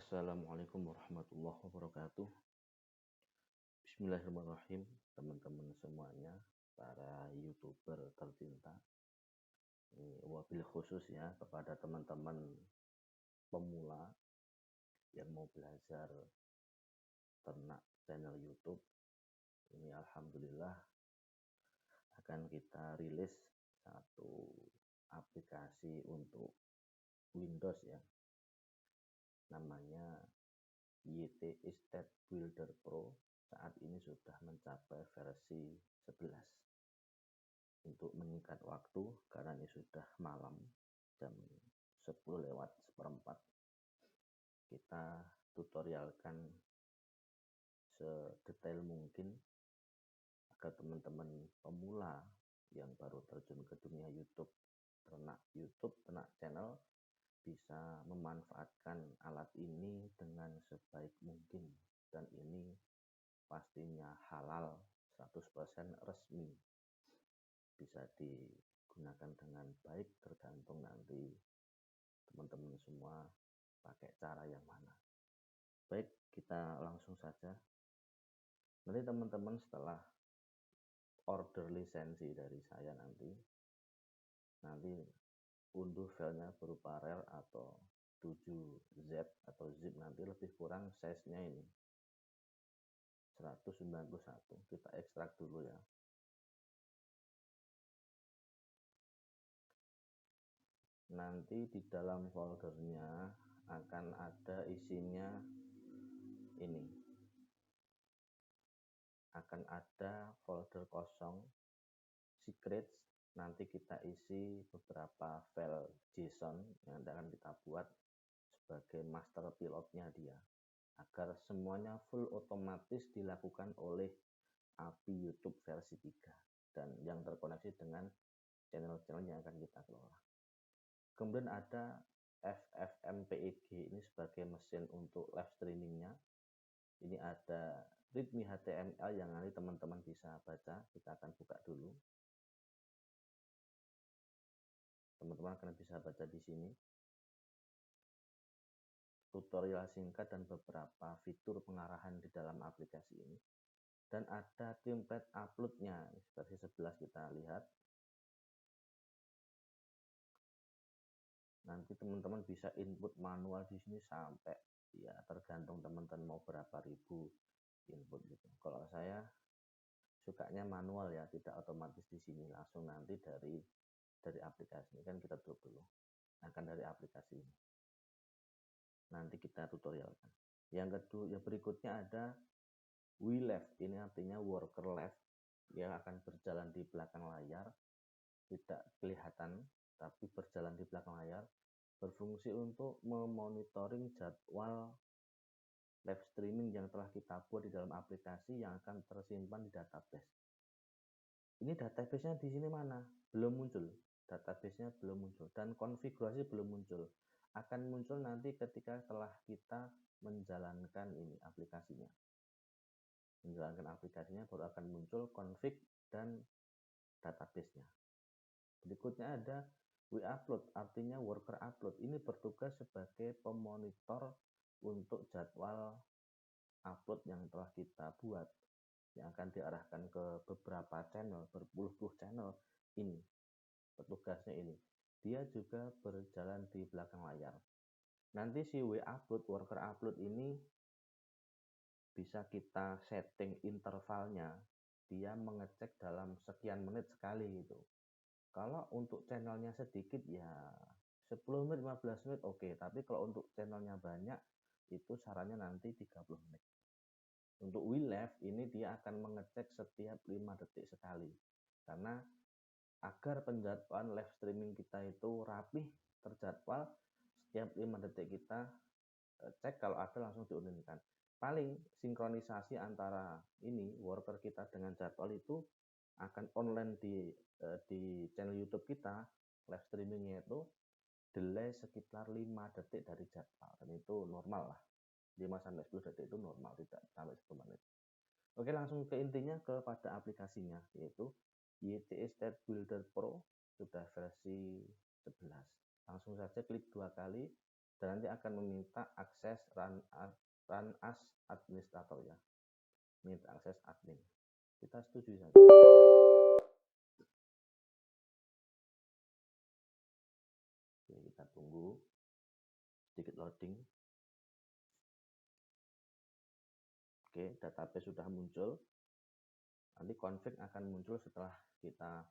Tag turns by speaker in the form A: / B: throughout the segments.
A: Assalamualaikum warahmatullahi wabarakatuh. Bismillahirrahmanirrahim, teman-teman semuanya, para YouTuber tercinta. Ini wabil khusus ya kepada teman-teman pemula yang mau belajar ternak channel YouTube. Ini alhamdulillah akan kita rilis satu aplikasi untuk Windows ya. Namanya YT Estate Builder Pro. Saat ini sudah mencapai versi 11. Untuk menyingkat waktu, karena ini sudah malam, jam 10 lewat seperempat, kita tutorialkan sedetail mungkin agar teman-teman pemula yang baru terjun ke dunia YouTube ternak channel bisa memanfaatkan alat ini dengan sebaik mungkin, dan ini pastinya halal 100% resmi, bisa digunakan dengan baik tergantung nanti teman-teman semua pakai cara yang mana. Baik, kita langsung saja. Nanti teman-teman setelah order lisensi dari saya nanti unduh filenya berupa RAR atau 7Z atau zip, nanti lebih kurang size-nya ini 191. Kita ekstrak dulu ya. Nanti di dalam foldernya akan ada isinya ini. Akan ada folder kosong secrets, nanti kita isi beberapa file JSON yang akan kita buat sebagai master pilotnya dia, agar semuanya full otomatis dilakukan oleh API YouTube versi 3 dan yang terkoneksi dengan channel-channel yang akan kita kelola. Kemudian ada FFmpeg, ini sebagai mesin untuk live streamingnya. Ini ada readme HTML yang nanti teman-teman bisa baca. Kita akan buka dulu. Teman-teman akan bisa baca di sini. Tutorial singkat dan beberapa fitur pengarahan di dalam aplikasi ini. Dan ada template uploadnya, versi 11 kita lihat. Nanti teman-teman bisa input manual di sini sampai ya tergantung teman-teman mau berapa ribu input gitu. Kalau saya sukanya manual ya, tidak otomatis di sini, langsung nanti dari aplikasi ini. Kan kita tutup dulu, akan dari aplikasi ini. Nanti kita tutorialkan. Yang kedua, yang berikutnya ada WeLeft, ini artinya worker left, yang akan berjalan di belakang layar, tidak kelihatan tapi berjalan di belakang layar, berfungsi untuk memonitoring jadwal live streaming yang telah kita buat di dalam aplikasi yang akan tersimpan di database. Ini database-nya di sini mana? Belum muncul. Database-nya belum muncul dan konfigurasi belum muncul. Akan muncul nanti ketika telah kita menjalankan ini aplikasinya. Menjalankan aplikasinya baru akan muncul config dan database-nya. Berikutnya ada WeUpload, artinya worker upload. Ini bertugas sebagai pemonitor untuk jadwal upload yang telah kita buat, yang akan diarahkan ke beberapa channel, berpuluh-puluh channel. Ini petugasnya ini. Dia juga berjalan di belakang layar. Nanti si WeUpload, worker upload ini bisa kita setting intervalnya. Dia mengecek dalam sekian menit sekali gitu. Kalau untuk channelnya sedikit ya 10 menit, 15 menit oke. Tapi kalau untuk channelnya banyak, itu sarannya nanti 30 menit. Untuk WeLeft ini dia akan mengecek setiap 5 detik sekali. Karena agar penjadwalan live streaming kita itu rapih, terjadwal, setiap 5 detik kita cek, kalau ada langsung diumumkan. Paling sinkronisasi antara ini worker kita dengan jadwal itu akan online di channel YouTube kita, live streamingnya itu delay sekitar 5 detik dari jadwal, dan itu normal lah. 5-10 detik itu normal, tidak sampai 10 menit. Oke, langsung ke intinya, kepada aplikasinya, yaitu YT Estate Builder Pro, sudah versi 11. Langsung saja klik 2 kali, dan nanti akan meminta akses run as administrator ya, minta akses admin. Kita setuju saja. Oke, kita tunggu sedikit loading. Oke, database sudah muncul. Nanti config akan muncul setelah kita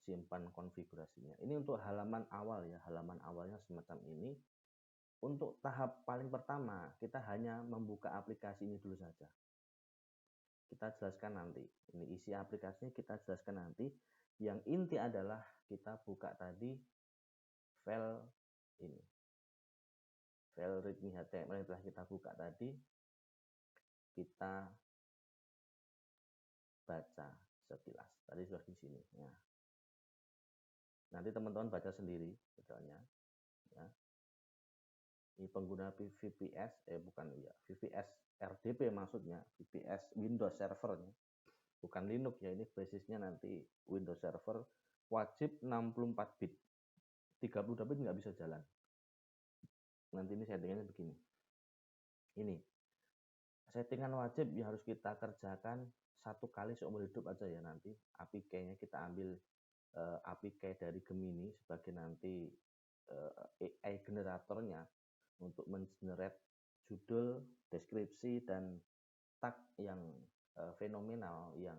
A: simpan konfigurasinya. Ini untuk halaman awal ya, halaman awalnya semacam ini. Untuk tahap paling pertama, kita hanya membuka aplikasi ini dulu saja. Kita jelaskan nanti. Ini isi aplikasinya kita jelaskan nanti. Yang inti adalah kita buka tadi file ini. File readme HTML yang telah kita buka tadi, kita baca sekilas. Tadi sudah di sini. Ya. Nanti teman-teman baca sendiri detailnya. Ya. Ini pengguna VPS, VPS RDP maksudnya, VPS Windows Server, bukan Linux ya, ini basisnya nanti Windows Server, wajib 64 bit, 32 bit nggak bisa jalan. Nanti ini settingannya begini. Ini settingan wajib yang harus kita kerjakan satu kali seumur hidup aja ya, nanti APK-nya kita ambil APK dari Gemini sebagai nanti AI generatornya untuk mengenerate judul, deskripsi, dan tag yang fenomenal yang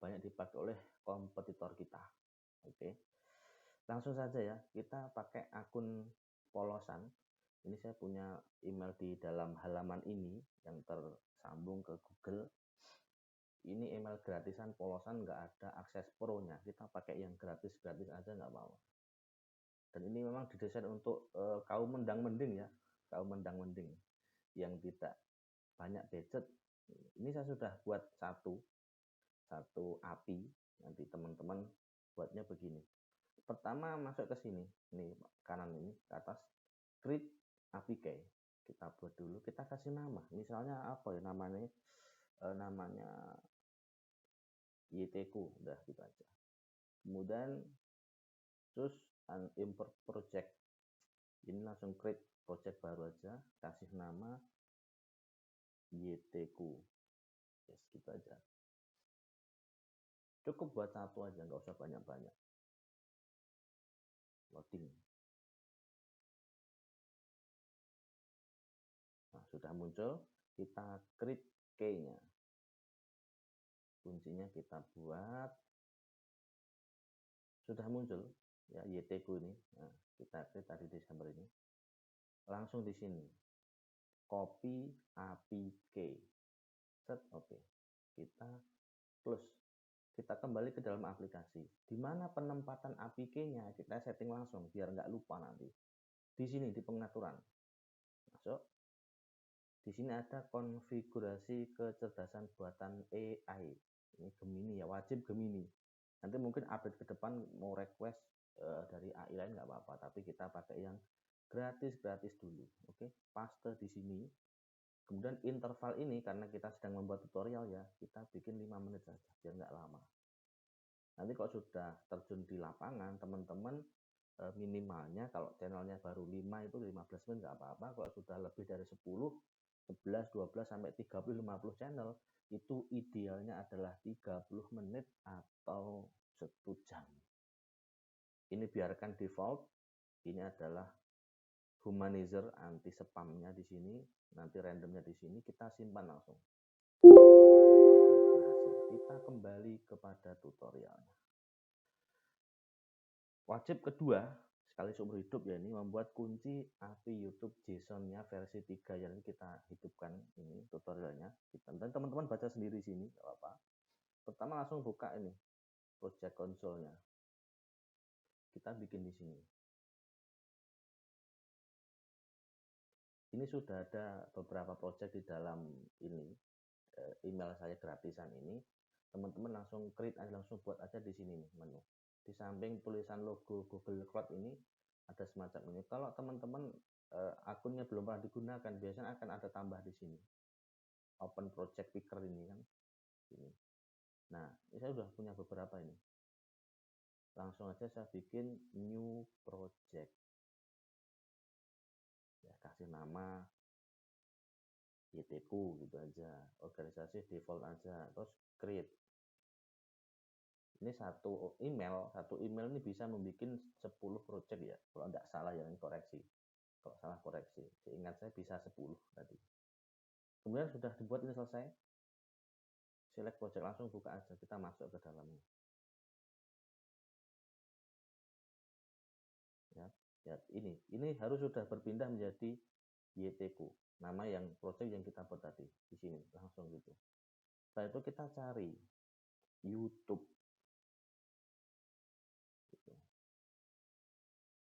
A: banyak dipakai oleh kompetitor kita. Oke, langsung saja ya, kita pakai akun polosan. Ini saya punya email di dalam halaman ini yang tersambung ke Google. Ini email gratisan polosan, nggak ada akses pro-nya. Kita pakai yang gratis-gratis aja nggak mau. Dan ini memang didesain untuk kaum mendang-mending ya, kaum mendang-mending yang tidak banyak budget. Ini saya sudah buat satu API. Nanti teman-teman buatnya begini. Pertama masuk ke sini, ini kanan ini ke atas, create APK. Kita buat dulu, kita kasih nama. Misalnya apa ya namanya? Namanya YTQ, udah gitu aja. Kemudian choose an import project. Ini langsung create project baru aja, kasih nama YTQ. Yes, gitu aja. Cukup buat satu aja, nggak usah banyak-banyak. Loading. Nah, sudah muncul, kita create key-nya. Kuncinya kita buat. Sudah muncul ya YTQ ini. Nah, kita create tadi Desember ini. Langsung di sini. Copy APK. Set, oke. Kita close. Kita kembali ke dalam aplikasi. Di mana penempatan APK-nya kita setting langsung biar nggak lupa nanti. Di sini di pengaturan. Masuk. Di sini ada konfigurasi kecerdasan buatan AI. Ini Gemini ya, wajib Gemini. Nanti mungkin update ke depan mau request dari AI lain nggak apa-apa, tapi kita pakai yang gratis dulu. Oke, paste di sini. Kemudian interval ini karena kita sedang membuat tutorial ya, kita bikin 5 menit saja biar nggak lama. Nanti kalau sudah terjun di lapangan, teman-teman minimalnya kalau channelnya baru 5 itu 15 menit nggak apa-apa. Kalau sudah lebih dari 10, 11, 12 sampai 30, 50 channel itu idealnya adalah 30 menit atau 1 jam. Ini biarkan default. Ini adalah humanizer anti spamnya di sini, nanti randomnya di sini, kita simpan langsung. Oke, berhasil. Kita kembali kepada tutorialnya. Wajib kedua, sekali seumur hidup ya, ini membuat kunci API YouTube JSON-nya versi 3 yang kita hidupkan ini tutorialnya. Dan teman-teman baca sendiri sini, nggak apa-apa. Pertama langsung buka ini project console-nya. Kita bikin di sini. Ini sudah ada beberapa project di dalam ini email saya gratisan ini. Teman-teman langsung create aja, langsung buat aja di sini nih menu. Di samping tulisan logo Google Cloud ini ada semacam ini. Kalau teman-teman akunnya belum pernah digunakan, biasanya akan ada tambah di sini. Open Project Picker ini kan. Ini. Nah, ini saya sudah punya beberapa ini. Langsung aja saya bikin new project. kasih nama YTku gitu aja, organisasi default aja, terus create. Ini satu email ini bisa membuat 10 project ya, kalau tidak salah ya, koreksi. Kalau salah koreksi, seingat saya bisa 10 tadi. Kemudian sudah dibuat ini selesai, select project, langsung buka aja, kita masuk ke dalamnya. Ya, ini harus sudah berpindah menjadi YTku, nama yang project yang kita buat tadi di sini langsung gitu. Setelah itu kita cari YouTube. Gitu.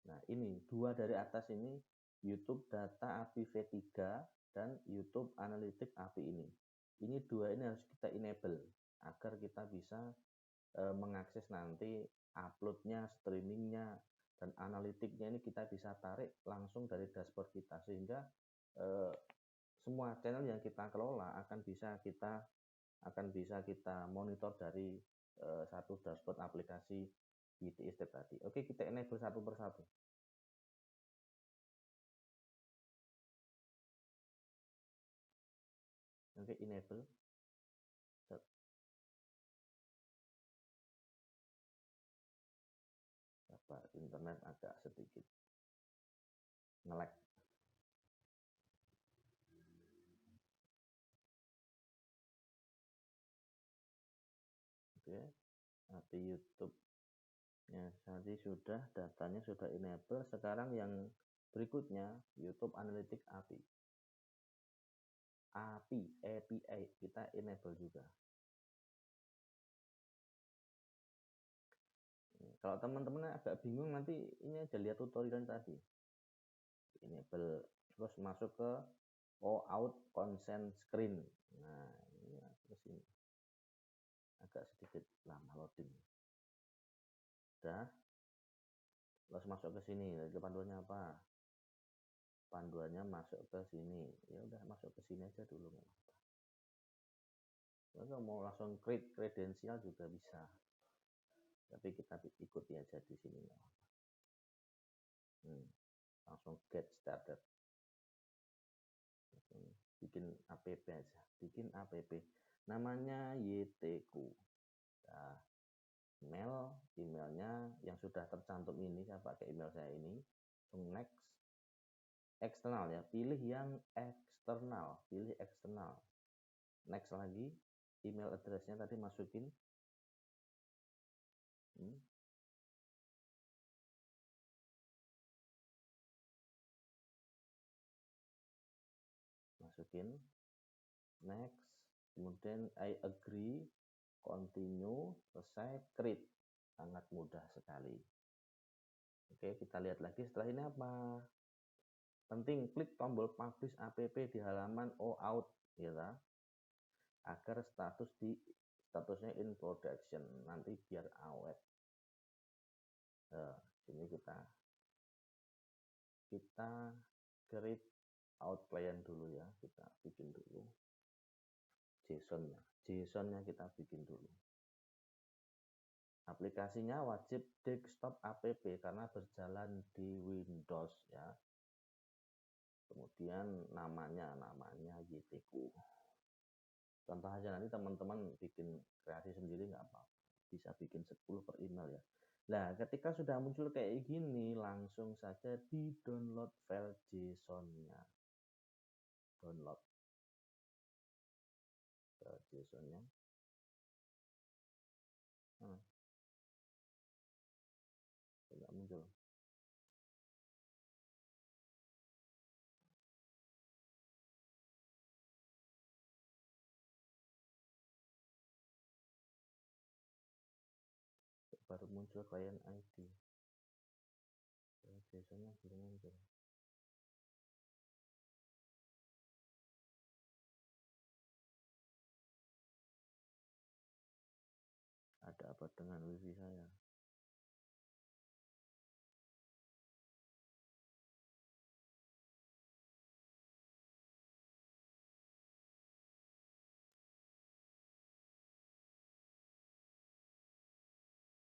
A: Nah ini dua dari atas ini, YouTube Data API V3 dan YouTube Analytics API ini. Ini dua ini harus kita enable agar kita bisa mengakses nanti uploadnya, streamingnya, dan analitiknya ini kita bisa tarik langsung dari dashboard kita, sehingga semua channel yang kita kelola akan bisa kita monitor dari satu dashboard aplikasi YT Step tadi. Oke, kita enable satu persatu. Oke, enable. Internet agak sedikit nge-lag. Oke, API YouTube ya tadi sudah, datanya sudah enable. Sekarang yang berikutnya YouTube Analytics API kita enable juga. Kalau teman-teman agak bingung, nanti ini aja lihat tutorial tadi. Enable, terus masuk ke OAuth consent screen. Nah, ini terus ini agak sedikit lama loading. Udah, terus masuk ke sini. Jadi panduannya apa? Panduannya masuk ke sini. Ya udah, masuk ke sini aja dulu. Kalau mau langsung create kredensial juga bisa. Tapi kita ikuti aja di sini. Langsung get started. Bikin app aja. Bikin app. Namanya YTku. Nah, emailnya yang sudah tercantum ini, saya pakai email saya ini. Next. Eksternal ya. Pilih yang eksternal. Next lagi. Email address-nya tadi masukin. Masukin, next, kemudian I agree, continue, selesai, create. Sangat mudah sekali. Oke, kita lihat lagi setelah ini apa. Penting, klik tombol publish app di halaman OAuth ya, agar statusnya in production, nanti biar awet. Ini kita create out client dulu ya, kita bikin dulu JSON-nya kita bikin dulu. Aplikasinya wajib desktop app karena berjalan di Windows ya. Kemudian namanya YTku. Contoh aja, nanti teman-teman bikin kreasi sendiri nggak apa-apa. Bisa bikin 10 per email ya. Nah, ketika sudah muncul kayak gini, langsung saja di-download file JSON-nya. Download file JSON-nya. Tidak muncul. Baru muncul client ID. JSON-nya belum muncul. Ada apa dengan wifi saya?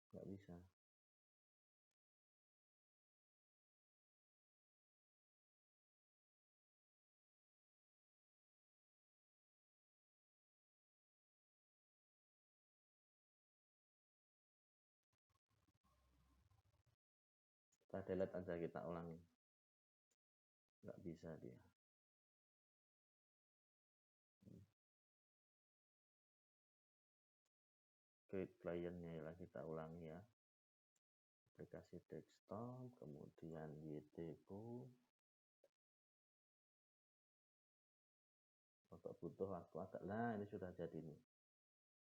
A: Nggak bisa. Kita delete aja, kita ulangi. Nggak bisa dia. Create clientnya ya, kita ulangi ya. Aplikasi desktop, kemudian YTBO. Untuk butuh waktu agak. Nah, ini sudah jadi nih.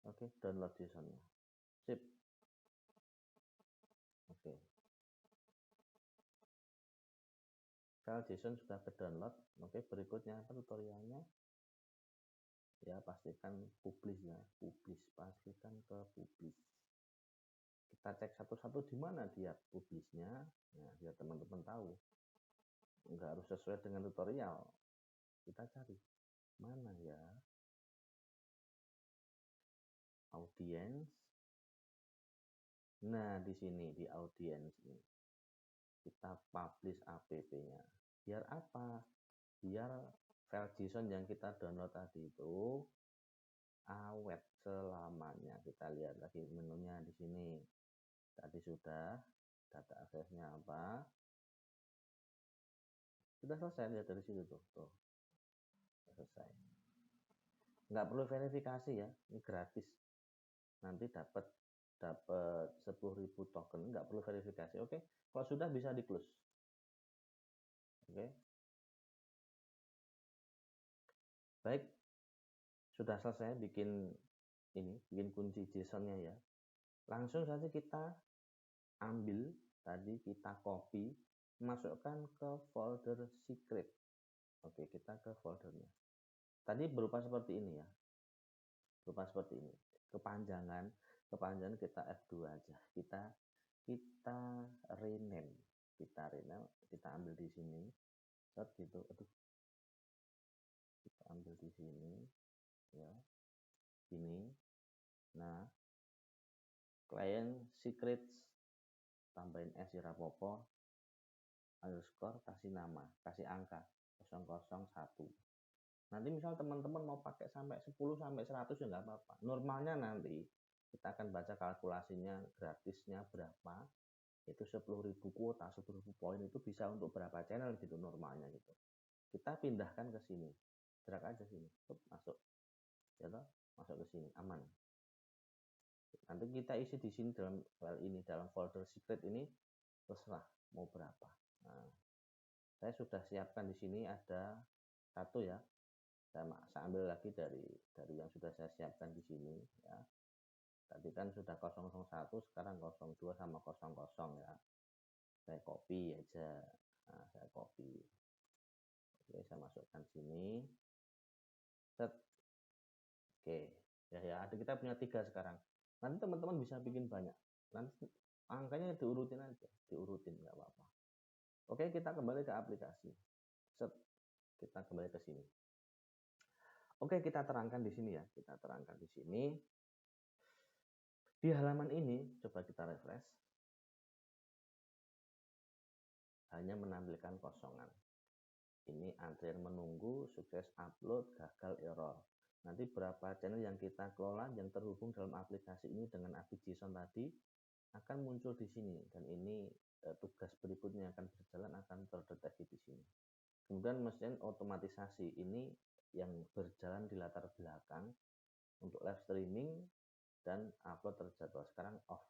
A: Oke, download JSON-nya. Sip. Oke. File JSON sudah ke download. Oke, berikutnya apa tutorialnya? Ya, pastikan publish ya. Publish, pastikan ke publish. Kita cek satu-satu di mana dia publishnya. Nah, biar teman-teman tahu. Enggak harus sesuai dengan tutorial. Kita cari mana ya? Audience. Nah, di sini di audience ini. Kita publish app-nya. Biar apa? Biar file JSON yang kita download tadi itu awet selamanya. Kita lihat lagi menunya di sini. Tadi sudah data aksesnya apa? Sudah selesai, lihat dari situ tuh. Tuh. Selesai. Nggak perlu verifikasi ya, ini gratis. Nanti dapat 10.000 token, nggak perlu verifikasi. Oke, kalau sudah bisa di close. Oke. Baik, sudah selesai bikin kunci JSON-nya ya. Langsung saja kita ambil, tadi kita copy, masukkan ke folder secret. Oke, kita ke foldernya. Tadi berupa seperti ini ya. Berupa seperti ini. Kepanjangan kita F2 aja. Kita rename. Kita ambil di sini. Set gitu. Aduh. Kita ambil di sini ya. Ini. Nah, client secrets tambahin S ya rapopo, underscore, kasih nama, kasih angka 001. Nanti misal teman-teman mau pakai sampai 10 sampai 100 ya nggak apa-apa. Normalnya nanti kita akan baca kalkulasinya, gratisnya berapa, itu 10.000 kuota, 10.000 poin itu bisa untuk berapa channel gitu normalnya gitu. Kita pindahkan ke sini, drag aja sini, masuk, ya toh, masuk ke sini, aman. Nanti kita isi di sini dalam file ini, dalam folder secret ini, terserah mau berapa. Nah, saya sudah siapkan di sini ada satu ya. Saya ambil lagi dari yang sudah saya siapkan di sini ya. Tadi kan sudah 001, sekarang 02 sama 00 ya. Saya copy aja. Nah, saya copy. Oke, saya masukkan sini. Set. Oke. Ya, ada kita punya 3 sekarang. Nanti teman-teman bisa bikin banyak. Nanti angkanya diurutin aja, diurutin nggak apa-apa. Oke, kita kembali ke aplikasi. Set. Kita kembali ke sini. Oke, kita terangkan di sini ya. Kita terangkan di sini. Di halaman ini, coba kita refresh. Hanya menampilkan kosongan. Ini antrian menunggu, sukses upload, gagal error. Nanti berapa channel yang kita kelola yang terhubung dalam aplikasi ini dengan API JSON tadi akan muncul di sini. Dan ini tugas berikutnya akan berjalan, akan terdeteksi di sini. Kemudian mesin otomatisasi ini yang berjalan di latar belakang untuk live streaming dan upload terjadwal. Sekarang off.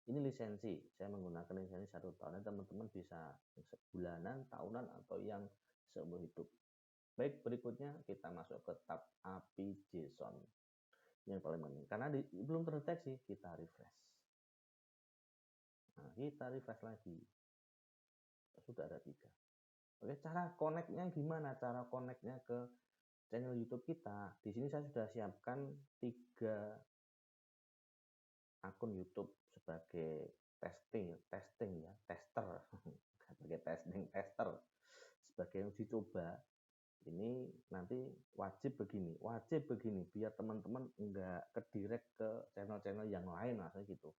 A: Ini lisensi, saya menggunakan lisensi 1 tahun. Teman-teman bisa sebulanan, tahunan, atau yang seumur hidup. Baik, berikutnya kita masuk ke tab API JSON. Yang paling penting, karena belum terdeteksi, kita refresh. Nah, kita refresh lagi. Sudah ada 3. Oke, cara connect-nya gimana? Cara connect-nya ke channel YouTube kita. Di sini saya sudah siapkan 3 akun YouTube sebagai testing ya, tester. Sebagai tester. Sebagai uji coba. Ini nanti wajib begini, biar teman-teman enggak kedirect ke channel-channel yang lain maksudnya gitu.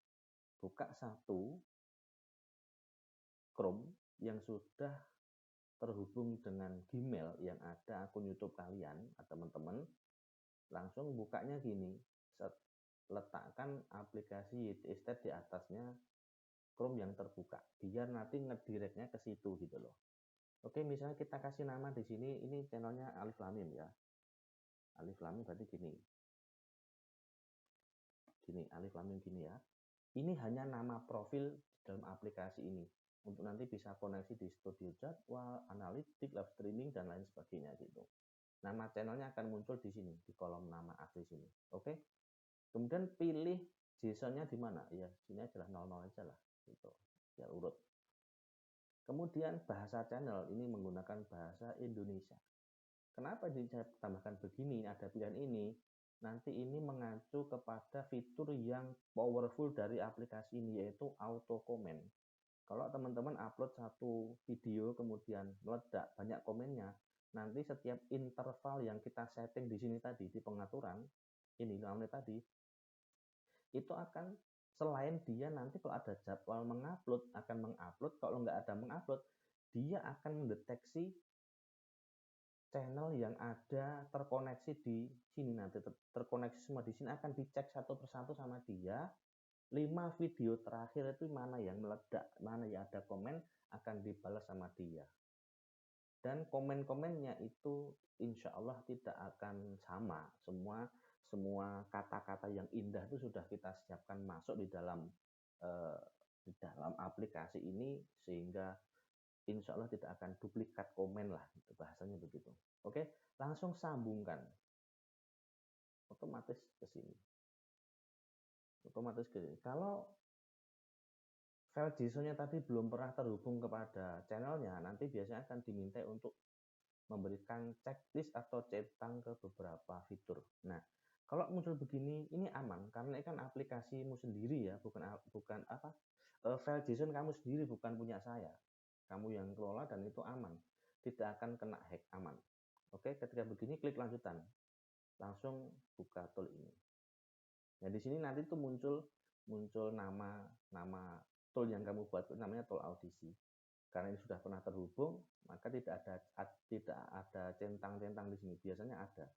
A: Buka satu Chrome yang sudah terhubung dengan Gmail yang ada akun YouTube kalian, teman-teman, langsung bukanya gini, letakkan aplikasi YT Estate di atasnya Chrome yang terbuka, biar nanti ngedirectnya ke situ gitu loh. Oke, misalnya kita kasih nama di sini, ini channelnya Alif Lamim ya. Alif Lamim berarti gini, Alif Lamim gini ya. Ini hanya nama profil dalam aplikasi ini. Untuk nanti bisa koneksi di studio jadwal, analitik, live streaming, dan lain sebagainya gitu. Nama channelnya akan muncul di sini, di kolom nama asli sini. Oke. Kemudian pilih JSON-nya di mana? Ya, sini aja lah, 00 aja lah. Gitu. Biar urut. Kemudian bahasa channel, ini menggunakan bahasa Indonesia. Kenapa saya tambahkan begini, ada pilihan ini? Nanti ini mengacu kepada fitur yang powerful dari aplikasi ini, yaitu auto comment. Kalau teman-teman upload satu video kemudian meledak banyak komennya, nanti setiap interval yang kita setting di sini tadi, di pengaturan ini 5 menit tadi, itu akan selain dia nanti kalau ada jadwal mengupload akan mengupload, kalau nggak ada mengupload dia akan mendeteksi channel yang ada terkoneksi di sini, nanti terkoneksi semua di sini akan dicek satu persatu sama dia. 5 video terakhir itu mana yang meledak, mana yang ada komen, akan dibalas sama dia. Dan komen-komennya itu insya Allah tidak akan sama. Semua kata-kata yang indah itu sudah kita siapkan masuk di dalam aplikasi ini, sehingga insya Allah tidak akan duplikat komen lah, gitu, bahasanya begitu. Oke, langsung sambungkan. Otomatis ke sini. Kalau file JSON-nya tadi belum pernah terhubung kepada channelnya, nanti biasanya akan diminta untuk memberikan checklist atau centang ke beberapa fitur. Nah, kalau muncul begini, ini aman karena ini kan aplikasimu sendiri ya, bukan file JSON kamu sendiri, bukan punya saya. Kamu yang kelola dan itu aman, tidak akan kena hack, aman. Oke, ketika begini klik lanjutan, langsung buka tool ini. Nah, di sini nanti tuh muncul nama tool yang kamu buat, namanya tool audisi. Karena ini sudah pernah terhubung, maka tidak ada centang-centang di sini. Biasanya ada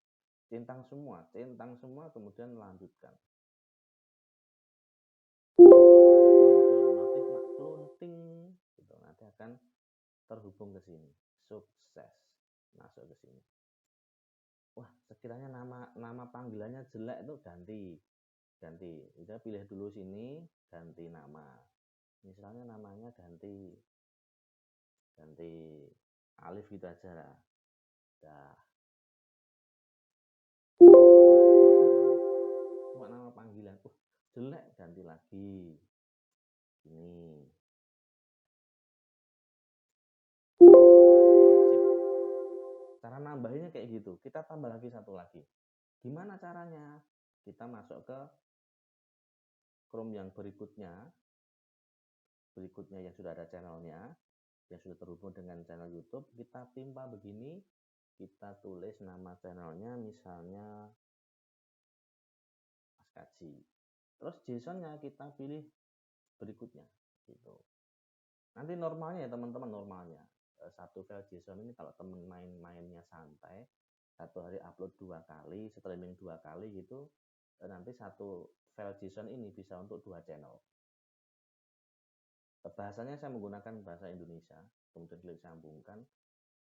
A: centang semua, kemudian lanjutkan. Muncul notif klunting, gitu. Nanti akan terhubung ke sini. Sukses, masuk ke sini. Wah, sekiranya nama panggilannya jelek itu ganti. Kita pilih dulu sini, ganti nama. Misalnya namanya ganti Alif gitu aja lah. Dah. Cuma nama panggilan. Jelek, ganti lagi. Ini. Sip. Cara nambahinnya kayak gitu. Kita tambah lagi satu lagi. Gimana caranya? Kita masuk ke Chrome yang berikutnya yang sudah ada channelnya, yang sudah terhubung dengan channel YouTube. Kita timpa begini, kita tulis nama channelnya, misalnya Mas Kaji. Terus JSON-nya kita pilih berikutnya, gitu. Nanti normalnya ya teman-teman, normalnya satu file JSON ini kalau teman mainnya santai, satu hari upload 2 kali, streaming 2 kali gitu, nanti satu file JSON ini bisa untuk 2 channel. Bahasanya saya menggunakan bahasa Indonesia, kemudian klik sambungkan,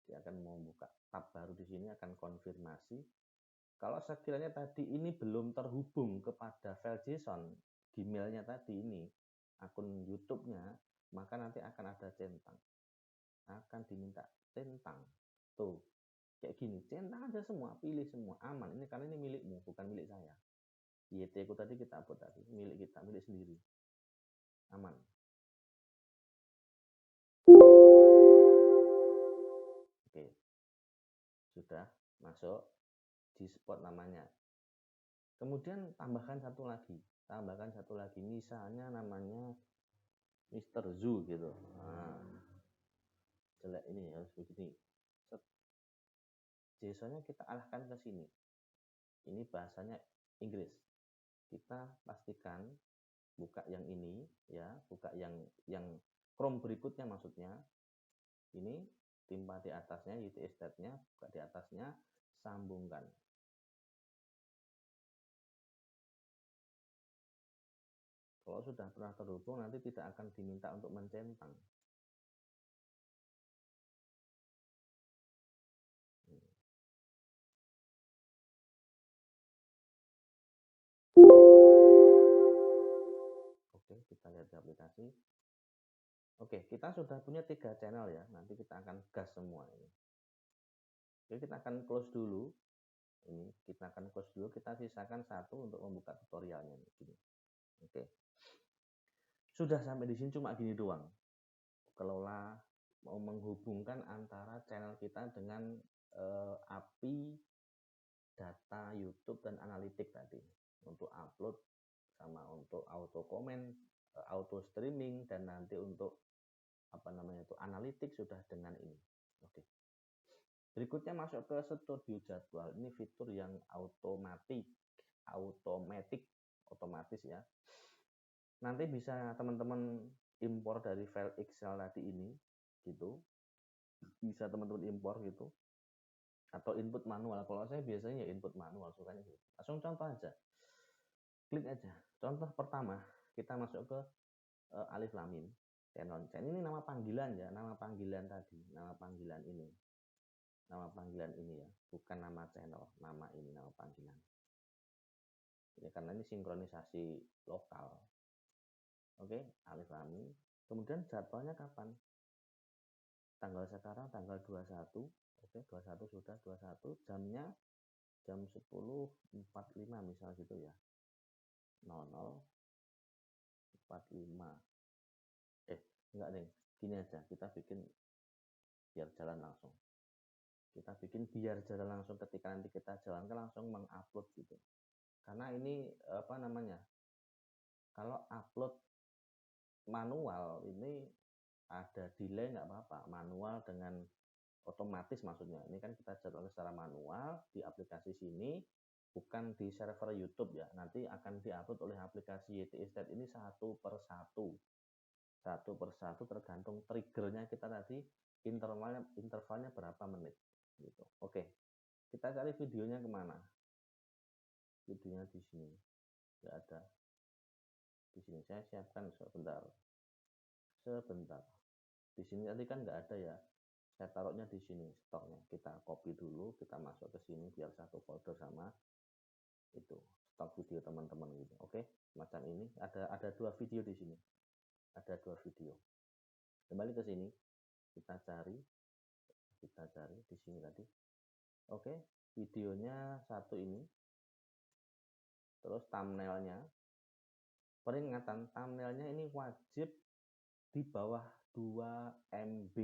A: dia akan membuka tab baru di sini, akan konfirmasi. Kalau sekiranya tadi ini belum terhubung kepada file JSON, Gmail-nya tadi ini, akun YouTube-nya, maka nanti akan ada centang. Akan diminta centang. Tuh, kayak gini, centang aja semua, pilih semua, aman. Ini karena ini milikmu, bukan milik saya. YT ku tadi kita upload tadi, milik kita, milik sendiri. Aman. Oke. Sudah masuk, di spot namanya. Kemudian tambahkan satu lagi, misalnya namanya Mr. Zoo gitu. Nah, jelek ini harus begini. JSON-nya kita arahkan ke sini. Ini bahasanya Inggris. Kita pastikan buka yang ini ya, buka yang Chrome berikutnya maksudnya. Ini timpa di atasnya, UTS tab-nya, buka di atasnya, sambungkan. Kalau sudah pernah terhubung nanti tidak akan diminta untuk mencentang. Oke, kita lihat di aplikasi. Oke, kita sudah punya 3 channel ya. Nanti kita akan gas semua ini. Oke, kita akan close dulu. Ini kita akan close dulu. Kita sisakan 1 untuk membuka tutorialnya. Gini. Oke. Sudah sampai di sini cuma gini doang. Kelola mau menghubungkan antara channel kita dengan API data YouTube dan analitik tadi untuk upload sama untuk auto komen, auto streaming, dan nanti untuk analitik sudah dengan ini. Oke. Berikutnya masuk ke studio jadwal. Ini fitur yang otomatis ya. Nanti bisa teman-teman impor dari file Excel tadi ini gitu. Bisa teman-teman impor gitu. Atau input manual. Kalau saya biasanya input manual, sukanya gitu. Langsung contoh aja. Klik aja. Contoh pertama, kita masuk ke Alif Lamin channel. Ini nama panggilan ya, nama panggilan tadi, nama panggilan ini ya, bukan nama channel, nama panggilan. Ini karena ini sinkronisasi lokal. Oke, Alif Lamin. Kemudian jadwalnya kapan? Tanggal sekarang tanggal 21. Oke, 21 sudah 21, jamnya jam 10.45 misal gitu ya. 00.45. Enggak deh, gini aja, kita bikin biar jalan langsung. Ketika nanti kita jalankan langsung mengupload gitu. Karena ini kalau upload manual ini ada delay nggak apa-apa. Manual dengan otomatis maksudnya. Ini kan kita jadwalkan secara manual di aplikasi sini, bukan di server YouTube ya. Nanti akan diupload oleh aplikasi YT Estate ini satu persatu tergantung triggernya kita tadi, intervalnya berapa menit gitu. Oke, kita cari videonya kemana? Videonya di sini nggak ada. Di sini saya siapkan sebentar. Di sini tadi kan nggak ada ya, saya taruhnya di sini stoknya. Kita copy dulu, kita masuk ke sini biar satu folder sama itu stok video teman-teman gitu. Oke, macam ini ada 2 video di sini. Ada 2 video. Kembali ke sini, kita cari di sini tadi. Oke, videonya satu ini. Terus thumbnailnya, peringatan, thumbnailnya ini wajib di bawah 2 MB.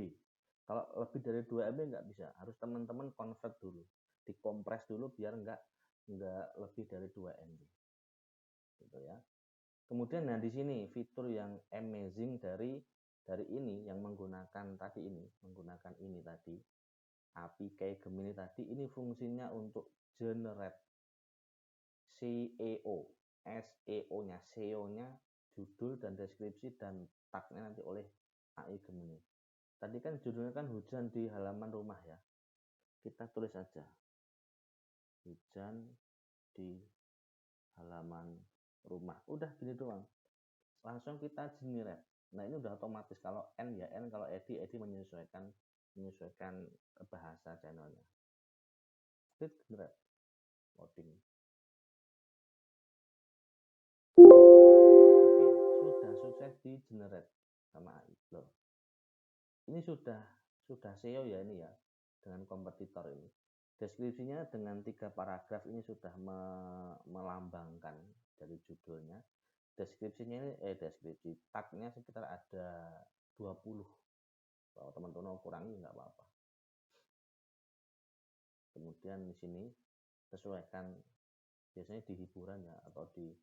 A: Kalau lebih dari 2 MB nggak bisa, harus teman-teman convert dulu, dikompres dulu biar nggak lebih dari 2 MB gitu ya. Kemudian di sini fitur yang amazing dari ini yang menggunakan ini tadi API kayak Gemini tadi, ini fungsinya untuk generate SEO-nya, judul dan deskripsi dan tagnya nanti oleh AI Gemini. Tadi kan judulnya kan hujan di halaman rumah ya. Kita tulis aja hujan di halaman rumah. Udah gini doang. Langsung kita generate. Nah, ini udah otomatis. Kalau N ya N, kalau Edi menyesuaikan bahasa channelnya. Klik generate. Loading. Oke, sudah sukses di generate sama AI. Loh. Ini sudah SEO ya ini ya, dengan kompetitor ini. Deskripsinya dengan 3 paragraf ini sudah melambangkan dari judulnya. Deskripsinya ini deskripsi tagnya sekitar ada 20. Kalau teman-teman kurangi nggak apa-apa. Kemudian di sini sesuaikan, biasanya di hiburan ya, atau di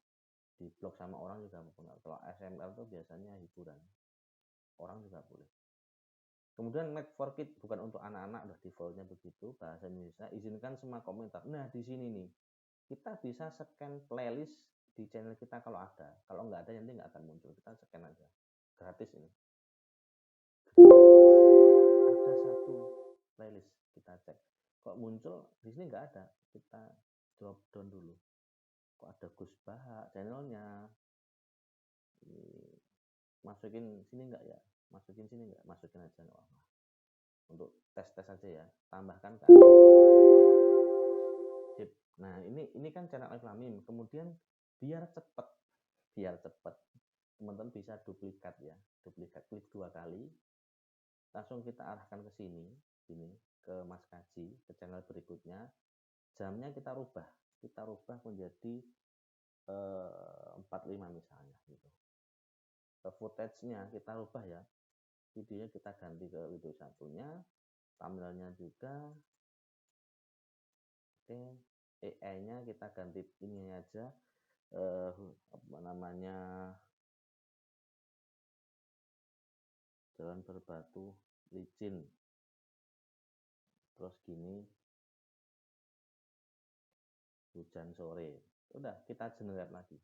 A: blog sama orang juga benar. Kalau SML itu biasanya hiburan, orang juga boleh. Kemudian made for kids, bukan untuk anak-anak, udah defaultnya begitu. Bahasa Indonesia, izinkan semua komentar. Nah, di sini nih kita bisa scan playlist di channel kita kalau ada. Kalau nggak ada nanti nggak akan muncul. Kita scan aja, gratis ini. Ada satu playlist, kita cek. Kok muncul di sini nggak ada, kita drop down dulu. Kok ada Gus Baha channelnya, Ini masukin sini enggak ya? Masukin sini enggak? Masukin aja enggak apa-apa. Untuk tes-tes aja ya. Tambahkan ke atas. Sip. Nah, ini kan channel Alif Lam Mim. Kemudian biar cepet, teman-teman bisa duplikat ya. Duplikat, klik 2 kali. Langsung kita arahkan ke sini, ke Mas Kaji, ke channel berikutnya. Jamnya kita rubah menjadi 45 misalnya gitu. Footage-nya kita rubah ya. Videonya kita ganti ke video satunya, thumbnail-nya juga. Oke, AI-nya kita ganti ini aja, apa namanya, jalan berbatu licin. Terus gini, hujan sore. Udah, kita generate lagi.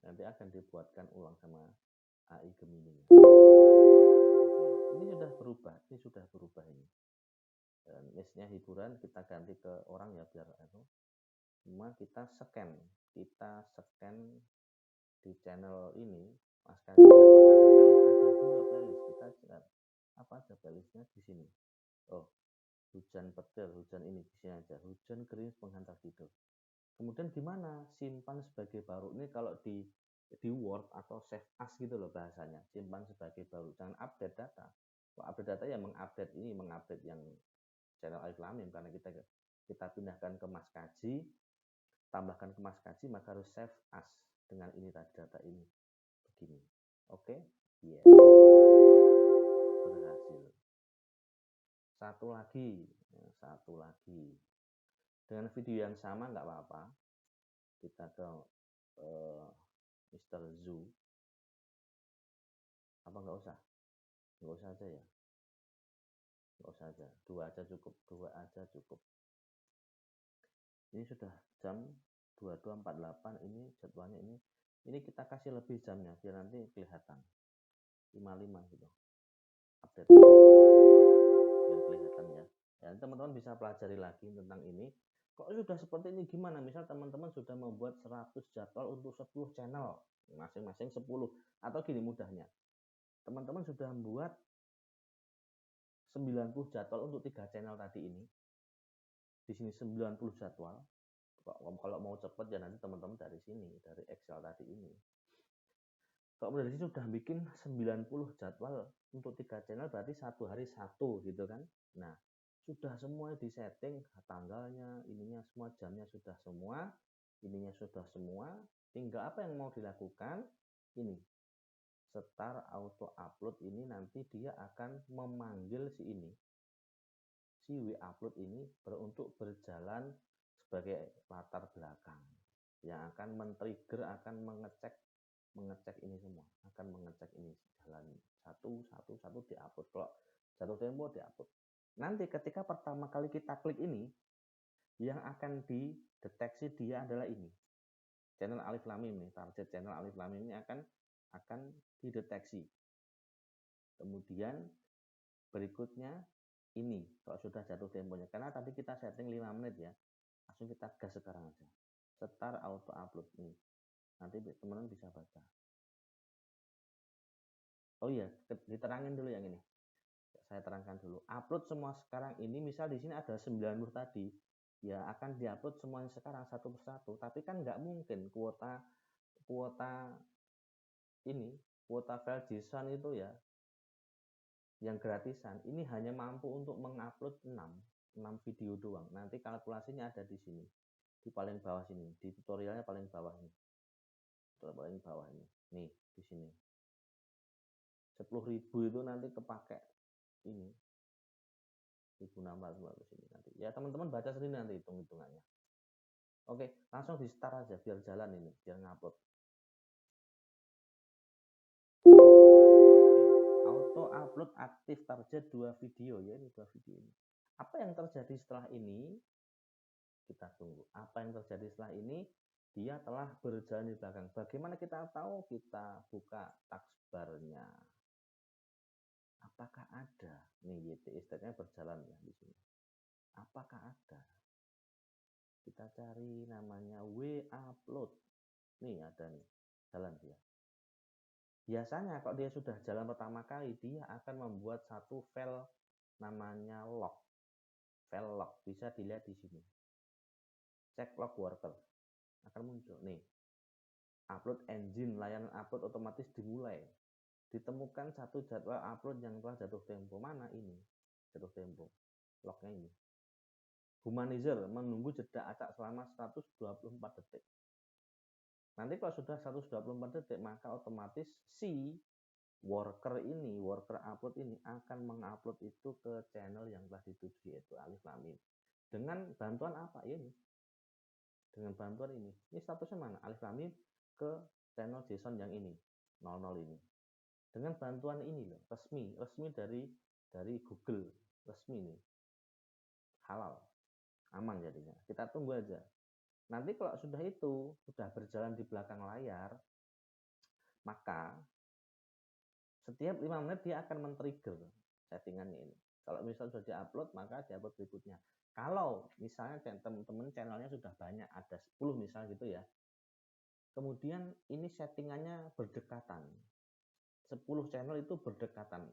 A: Nanti akan dibuatkan ulang sama AI Gemini. Oke, ini sudah berubah ini. Dan niche-nya hiburan kita ganti ke orang ya biar itu. Cuma kita scan di channel ini Mas Kaji apakah ada playlist, ada 2 playlist. Kita lihat apa aja playlistnya di sini. Oh, hujan petir, hujan ini di sini aja, hujan gerimis penghantar tidur. Kemudian gimana simpan sebagai baru, ini kalau di Word atau save as gitu loh bahasanya, simpan sebagai baru, jangan update data. Kalau update data ya mengupdate yang channel Alif Lam Mim, karena kita pindahkan ke Mas Kaji, tambahkan ke Mas Kaji, maka harus save as dengan ini tadi, data ini begini. Oke, yes, berhasil. Satu lagi dengan video yang sama nggak apa-apa, kita ke Mr. Zoo. Apa nggak usah aja ya, nggak usah aja, 2 aja cukup. Ini sudah jam 22.48, ini jadwalnya ini kita kasih lebih jamnya biar nanti kelihatan 55 gitu update biar kelihatan ya. Ya, teman-teman bisa pelajari lagi tentang ini. Kok sudah seperti ini gimana? Misal teman-teman sudah membuat 100 jadwal untuk 10 channel, masing-masing 10, atau gini mudahnya, teman-teman sudah membuat 90 jadwal untuk 3 channel tadi ini. Di sini 90 jadwal. Kalau mau cepat ya nanti teman-teman dari sini, dari Excel tadi ini. Kalau dari sini sudah bikin 90 jadwal untuk 3 channel, berarti 1 hari 1 gitu kan. Nah, sudah semua disetting, tanggalnya, ininya semua, jamnya sudah semua, ininya sudah semua. Tinggal apa yang mau dilakukan? Ini start auto upload, ini nanti dia akan memanggil si WeUpload ini untuk berjalan sebagai latar belakang yang akan men-trigger, akan mengecek ini semua, akan mengecek ini jalan satu diupload. Kalau jatuh tempo diupload. Nanti ketika pertama kali kita klik ini, yang akan dideteksi dia adalah ini, channel Alif Lam Mim nih, target channel Alif Lam Mim ini akan dideteksi. Kemudian berikutnya ini kalau sudah jatuh temponya, karena tadi kita setting 5 menit ya, langsung kita gas sekarang aja, start auto upload ini, nanti teman-teman bisa baca. Oh iya, diterangin dulu yang ini, saya terangkan dulu. Upload semua sekarang ini, misal di sini ada 90 tadi, ya akan diupload semuanya sekarang satu persatu, tapi kan nggak mungkin kuota file JSON itu ya, yang gratisan ini hanya mampu untuk mengupload 6 video doang. Nanti kalkulasinya ada di sini, di paling bawah sini, di tutorialnya paling bawah ini, nih di sini. 10.000 itu nanti kepake ini 1.600 ini nanti. Ya teman-teman baca sendiri nanti hitung-hitungannya. Oke, langsung di start aja biar jalan ini, biar ngupload. Auto upload aktif, target 2 video ya, ini 2 video ini. Apa yang terjadi setelah ini? Kita tunggu. Apa yang terjadi setelah ini? Dia telah berjalan di belakang. Bagaimana kita tahu? Kita buka taskbar-nya. Apakah ada? Nih YT state-nya berjalan ya di sini. Apakah ada? Kita cari namanya WeUpload. Nih ada nih, jalan dia. Biasanya kalau dia sudah jalan pertama kali, dia akan membuat satu file namanya log. File log bisa dilihat di sini. Cek log worker akan muncul nih. Upload engine, layanan upload otomatis dimulai. Ditemukan satu jadwal upload yang telah jatuh tempo. Mana ini? Jatuh tempo. Lognya ini. Humanizer menunggu jeda acak selama 124 detik. Nanti kalau sudah 124 detik, maka otomatis si worker upload ini akan mengupload itu ke channel yang telah dituju, yaitu Alif Lam Mim. Dengan bantuan apa ini? Dengan bantuan ini. Ini statusnya mana? Alif Lam Mim ke channel JSON yang ini, 00 ini. Dengan bantuan ini loh, resmi dari Google, resmi nih. Halal, aman jadinya. Kita tunggu aja. Nanti kalau sudah berjalan di belakang layar, maka setiap 5 menit dia akan men-trigger settingannya ini. Kalau misalnya sudah di-upload, maka di-upload berikutnya. Kalau misalnya teman-teman channelnya sudah banyak, ada 10 misalnya gitu ya. Kemudian ini settingannya berdekatan. 10 channel itu berdekatan.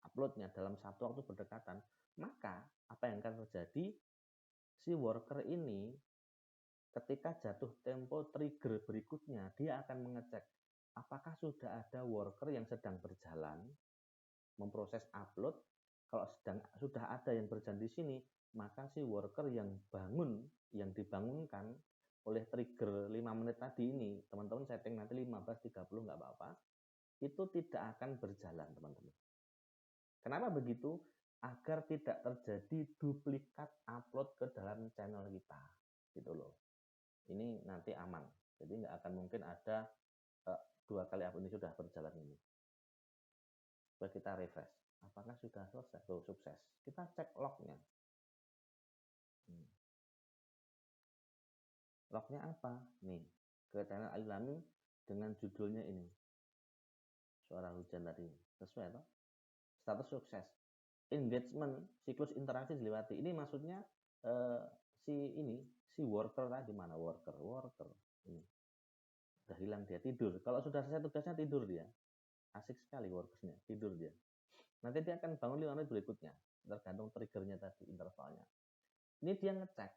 A: Uploadnya dalam satu waktu berdekatan. Maka apa yang akan terjadi? Si worker ini ketika jatuh tempo trigger berikutnya, dia akan mengecek apakah sudah ada worker yang sedang berjalan memproses upload. Kalau sudah ada yang berjalan di sini, maka si worker yang dibangunkan oleh trigger 5 menit tadi ini, teman-teman setting nanti 15.30 nggak apa-apa, itu tidak akan berjalan, teman-teman. Kenapa begitu? Agar tidak terjadi duplikat upload ke dalam channel kita, gitu loh. Ini nanti aman, jadi nggak akan mungkin ada 2 kali upload ini sudah berjalan ini. Coba kita refresh, apakah sudah selesai? Tuh, sukses. Kita cek lognya. Lognya apa? Nih, ke channel Alif Lam Mim dengan judulnya ini, suara hujan tadi. Sesuai toh? Status sukses. Engagement, siklus interaksi dilewati. Ini maksudnya si worker tadi, mana worker ini udah hilang, dia tidur. Kalau sudah selesai tugasnya tidur dia. Asik sekali workersnya, tidur dia. Nanti dia akan bangun 5 menit berikutnya, tergantung triggernya tadi, intervalnya. Ini dia ngecek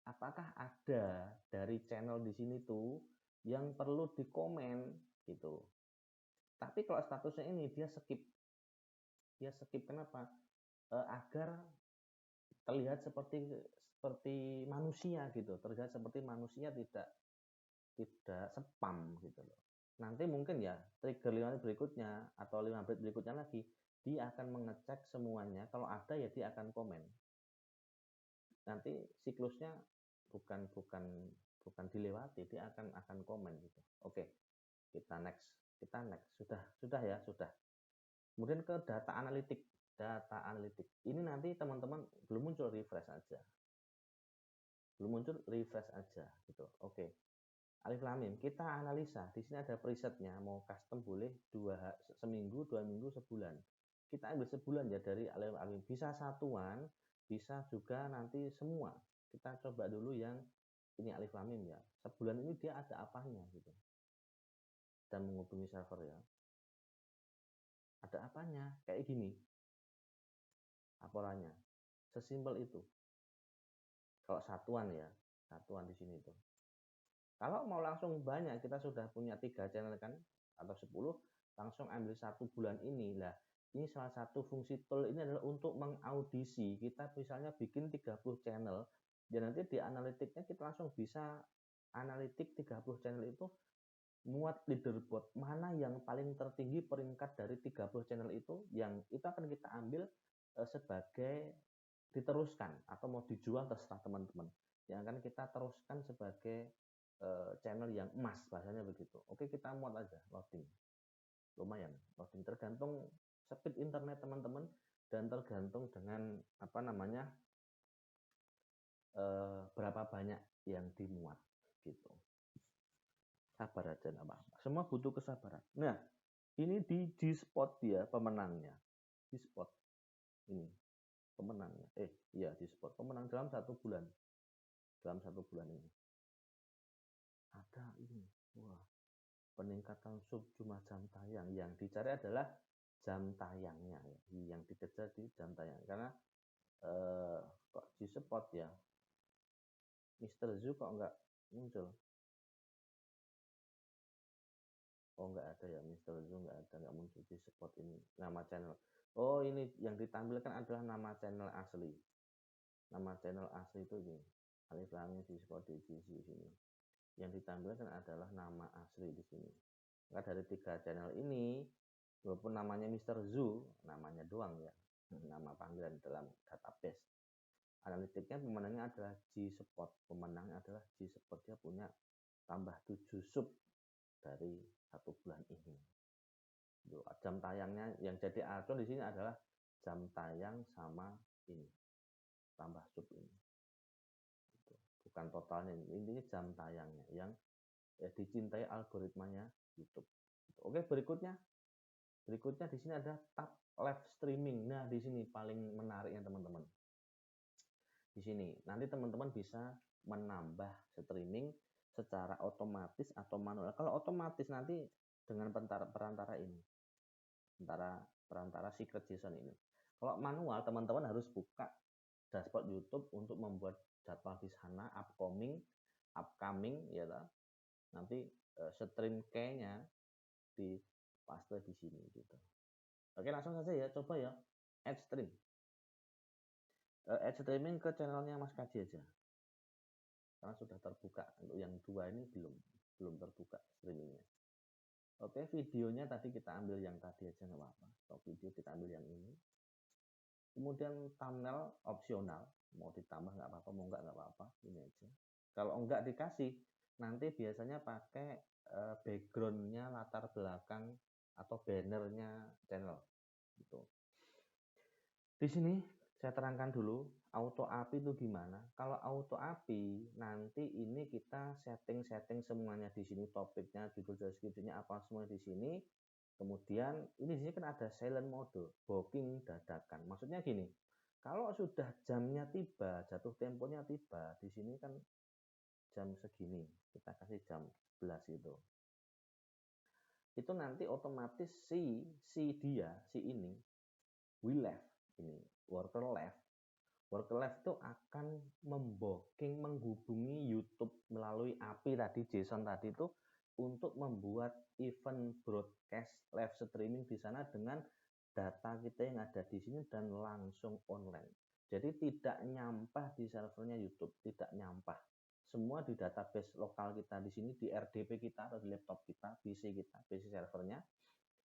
A: apakah ada dari channel di sini tuh yang perlu dikomen gitu. Tapi kalau statusnya ini dia skip. Kenapa? Agar terlihat seperti manusia gitu, terlihat seperti manusia, tidak spam gitu loh. Nanti mungkin ya trigger 5 menit berikutnya atau 5 menit berikutnya lagi, dia akan mengecek semuanya. Kalau ada ya dia akan komen. Nanti siklusnya bukan dilewati, dia akan komen gitu. Oke, kita next. Sudah ya. Kemudian ke data analitik. Ini nanti teman-teman belum muncul, refresh aja gitu. Oke. Alif Lam Mim, kita analisa. Di sini ada presetnya, mau custom boleh seminggu, 2 minggu, sebulan. Kita ambil sebulan ya dari Alif Lam Mim. Bisa satuan, bisa juga nanti semua. Kita coba dulu yang ini Alif Lam Mim ya. Sebulan ini dia ada apanya gitu. Dan menghubungi server ya. Ada apanya? Kayak gini. Laporannya. Sesimpel itu. Kalau satuan ya, satuan di sini tuh. Kalau mau langsung banyak, kita sudah punya 3 channel kan, atau 10, langsung ambil 1 bulan ini. Lah, ini salah satu fungsi tool ini adalah untuk mengaudisi. Kita misalnya bikin 30 channel, dan nanti di analitiknya kita langsung bisa analitik 30 channel itu, muat leaderboard mana yang paling tertinggi peringkat dari 30 channel itu, yang itu akan kita ambil sebagai diteruskan atau mau dijual terserah teman-teman. Yang akan kita teruskan sebagai channel yang emas, bahasanya begitu. Oke, kita muat aja loading. Lumayan loading, tergantung speed internet teman-teman dan tergantung dengan berapa banyak yang dimuat gitu. Sabar aja, nggak apa-apa. Semua butuh kesabaran. Nah, ini di spot dia pemenangnya. Di spot ini pemenangnya. Iya, di spot pemenang dalam 1 bulan. Dalam 1 bulan ini. Ada ini. Wah. peningkatan sub jumlah jam tayang. Yang dicari adalah jam tayangnya ya. Yang dikejar di jam tayang. Karena kok G-Spot ya, Mr. Zoo kok nggak muncul? Oh nggak ada ya, Mr. Zoo nggak ada, nggak muncul G-Spot ini nama channel. Oh ini yang ditampilkan adalah nama channel asli. Nama channel asli itu ini, Alif Lam G-Spot di sini. Yang ditampilkan adalah nama asli di sini. Maka dari 3 channel ini, walaupun namanya Mr. Zoo, namanya doang ya, nama panggilan dalam database. Analitiknya pemenangnya adalah G-Spot. Pemenangnya adalah G-Spot, dia punya tambah 7 sub dari 1 bulan ini. Jam tayangnya yang jadi acuan di sini adalah jam tayang sama ini, tambah sub ini. Bukan totalnya, intinya jam tayangnya yang dicintai algoritmanya YouTube. Oke, berikutnya di sini ada tab live streaming. Nah, di sini paling menariknya teman-teman. Di sini nanti teman-teman bisa menambah streaming secara otomatis atau manual. Kalau otomatis nanti dengan perantara ini, perantara secret JSON ini. Kalau manual teman-teman harus buka dashboard YouTube untuk membuat jadwal di sana, upcoming ya lah. Nanti stream key-nya di paste di sini gitu. Oke, langsung saja ya, coba ya add stream. Add streaming ke channelnya Mas Kaji aja. Karena sudah terbuka. Untuk yang 2 ini belum terbuka streamingnya. Oke, videonya tadi kita ambil yang tadi aja nggak apa-apa. Stop video, kita ambil yang ini. Kemudian thumbnail opsional, mau ditambah nggak apa-apa, mau nggak apa-apa, ini aja. Kalau enggak dikasih, nanti biasanya pakai backgroundnya, latar belakang atau bannernya channel gitu. Di sini saya terangkan dulu auto API itu gimana. Kalau auto API nanti ini kita setting semuanya di sini, topiknya, judul deskripsinya apa semua di sini. Kemudian ini di sini kan ada silent mode, booking dadakan. Maksudnya gini, kalau sudah jamnya tiba, jatuh temponya tiba, di sini kan jam segini, kita kasih jam 11 itu. Itu nanti otomatis si ini will left ini worker left itu akan membooking, menghubungi YouTube melalui API tadi, JSON tadi itu untuk membuat event broadcast live streaming di sana dengan data kita yang ada di sini dan langsung online. Jadi tidak nyampah di servernya YouTube, tidak nyampah. Semua di database lokal kita di sini, di RDP kita atau di laptop kita, PC kita, PC servernya,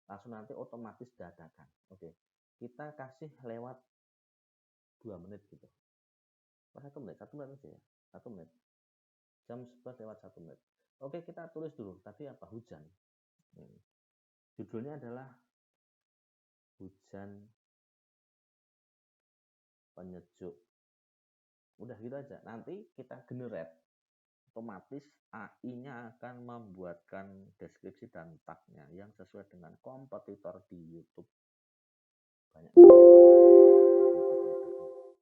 A: langsung nanti otomatis dadakan. Oke, kita kasih lewat 2 menit gitu. 1 menit aja ya, 1 menit. Jam 11 lewat 1 menit. Oke, kita tulis dulu. Tadi apa? Hujan. Judulnya adalah hujan penyejuk. Udah gitu aja. Nanti kita generate. Otomatis AI-nya akan membuatkan deskripsi dan tag-nya yang sesuai dengan kompetitor di YouTube. Banyak dibuat oleh AI.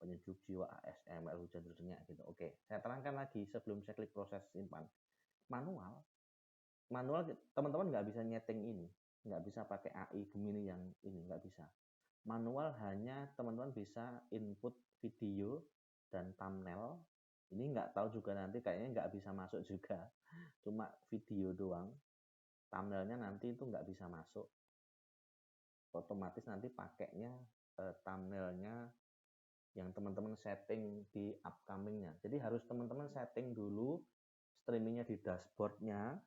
A: Penyejuk jiwa ASMR hujan judulnya gitu. Oke, saya terangkan lagi sebelum saya klik proses simpan. Manual teman-teman nggak bisa nyeting ini, nggak bisa pakai AI Gemini yang ini, nggak bisa. Manual hanya teman-teman bisa input video dan thumbnail. Ini nggak tahu juga, nanti kayaknya nggak bisa masuk juga, cuma video doang. Thumbnailnya nanti itu nggak bisa masuk. Otomatis nanti pakainya thumbnailnya yang teman-teman setting di upcomingnya. Jadi harus teman-teman setting dulu streamingnya di dashboardnya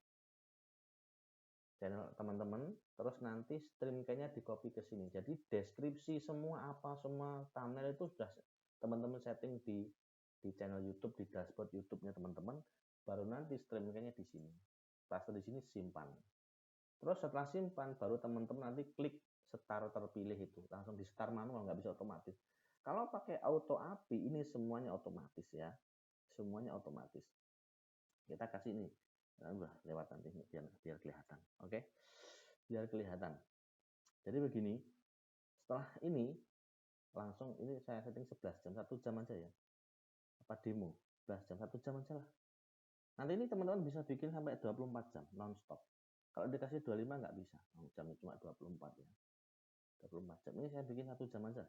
A: channel teman-teman, terus nanti stream kayaknya di copy ke sini. Jadi deskripsi semua thumbnail itu sudah teman-teman setting di channel YouTube, di dashboard YouTube-nya teman-teman, baru nanti stream kayaknya di sini. Paste di sini, simpan. Terus setelah simpan, baru teman-teman nanti klik start terpilih itu, langsung di start manual, nggak bisa otomatis. Kalau pakai auto API ini semuanya otomatis ya, semuanya otomatis. Kita kasih ini, udah lewat nanti biar kelihatan. Oke, biar kelihatan. Jadi begini, setelah ini langsung ini saya setting 11 jam, 1 jam aja ya. Apa demo 11 jam, 1 jam aja lah. Nanti ini teman-teman bisa bikin sampai 24 jam non-stop. Kalau dikasih 25 nggak bisa, jamnya cuma 24 ya. 24 jam ini saya bikin 1 jam aja.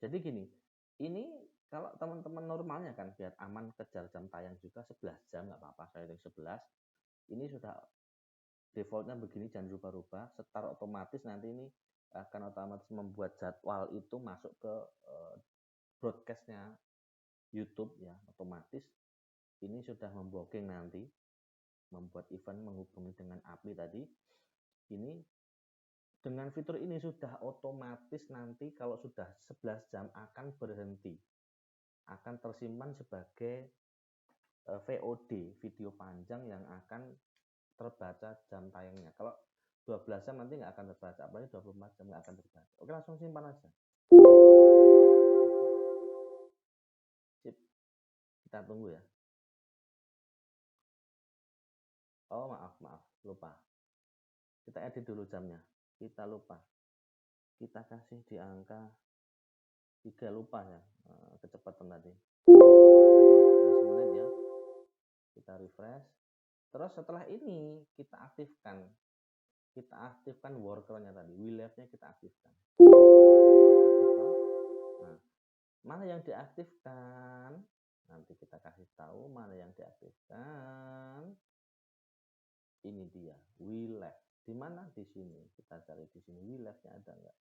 A: Jadi gini, ini kalau teman-teman normalnya kan biar aman kejar jam tayang juga 11 jam nggak apa-apa, saya hitung 11. Ini sudah defaultnya begini, jangan rubah-rubah. Secara otomatis nanti ini akan otomatis membuat jadwal itu masuk ke broadcastnya YouTube ya, otomatis ini sudah membooking nanti, membuat event menghubungi dengan API tadi. Ini dengan fitur ini sudah otomatis nanti kalau sudah 11 jam akan berhenti, akan tersimpan sebagai VOD, video panjang yang akan terbaca jam tayangnya. Kalau 12 jam nanti nggak akan terbaca, apalagi 24 jam nggak akan terbaca. Oke, langsung simpan aja. Sip, kita tunggu ya. Oh maaf, lupa. Kita edit dulu jamnya. Kita lupa. Kita kasih di angka 3, lupa ya, kecepatan tadi. Kasih 11 menit ya. Kita refresh. Terus setelah ini kita aktifkan workernya tadi, WeLive-nya kita aktifkan. Nah, mana yang diaktifkan? Nanti kita kasih tahu mana yang diaktifkan. Ini dia, WeLive. Di mana? Di sini. Kita cari di sini WeLive-nya ada nggak?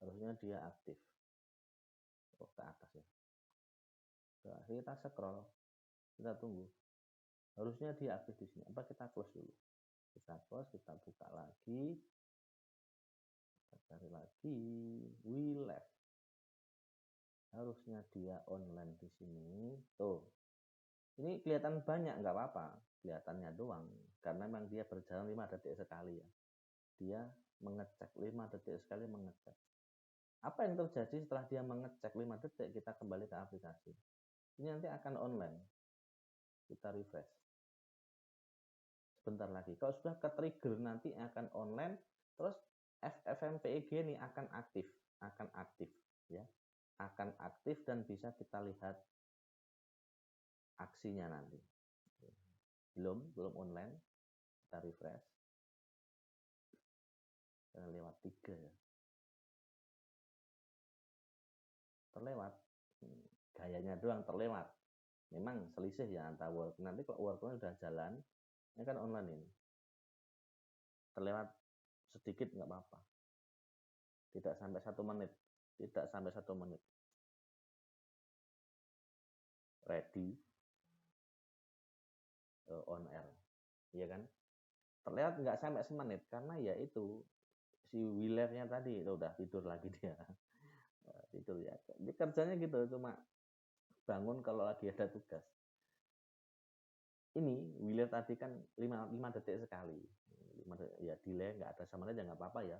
A: Harusnya dia aktif. Oh, ke atas ya. Kita scroll. Kita tunggu. Harusnya dia aktif di sini. Apa kita close dulu? Kita close, kita buka lagi. Kita cari lagi WeLive. Harusnya dia online di sini. Tuh. Ini kelihatan banyak, nggak apa-apa. Kelihatannya doang. Karena memang dia berjalan 5 detik sekali ya. Dia mengecek 5 detik sekali mengecek. Apa yang terjadi setelah dia mengecek 5 detik, kita kembali ke aplikasi. Ini nanti akan online. Kita refresh. Sebentar lagi. Kalau sudah ke trigger nanti akan online, terus FFmpeg ini akan aktif ya. Akan aktif dan bisa kita lihat aksinya nanti. Belum online. Kita refresh. Lewat 3 ya. Terlewat. Gayanya doang terlewat. Memang selisih ya antara work. Nanti kalau worknya udah jalan, ini kan online ini. Terlewat sedikit nggak apa-apa. Tidak sampai 1 menit. Tidak sampai 1 menit. Ready. On air. Iya kan? Terlihat nggak sampai semenit karena ya itu si WeLive-nya tadi itu udah tidur lagi dia. Tidur ya. Dia kerjanya gitu, cuma bangun kalau lagi ada tugas. Ini WeLive tadi kan 5 detik sekali. 5 detik, ya delay nggak ada sama aja nggak apa-apa ya.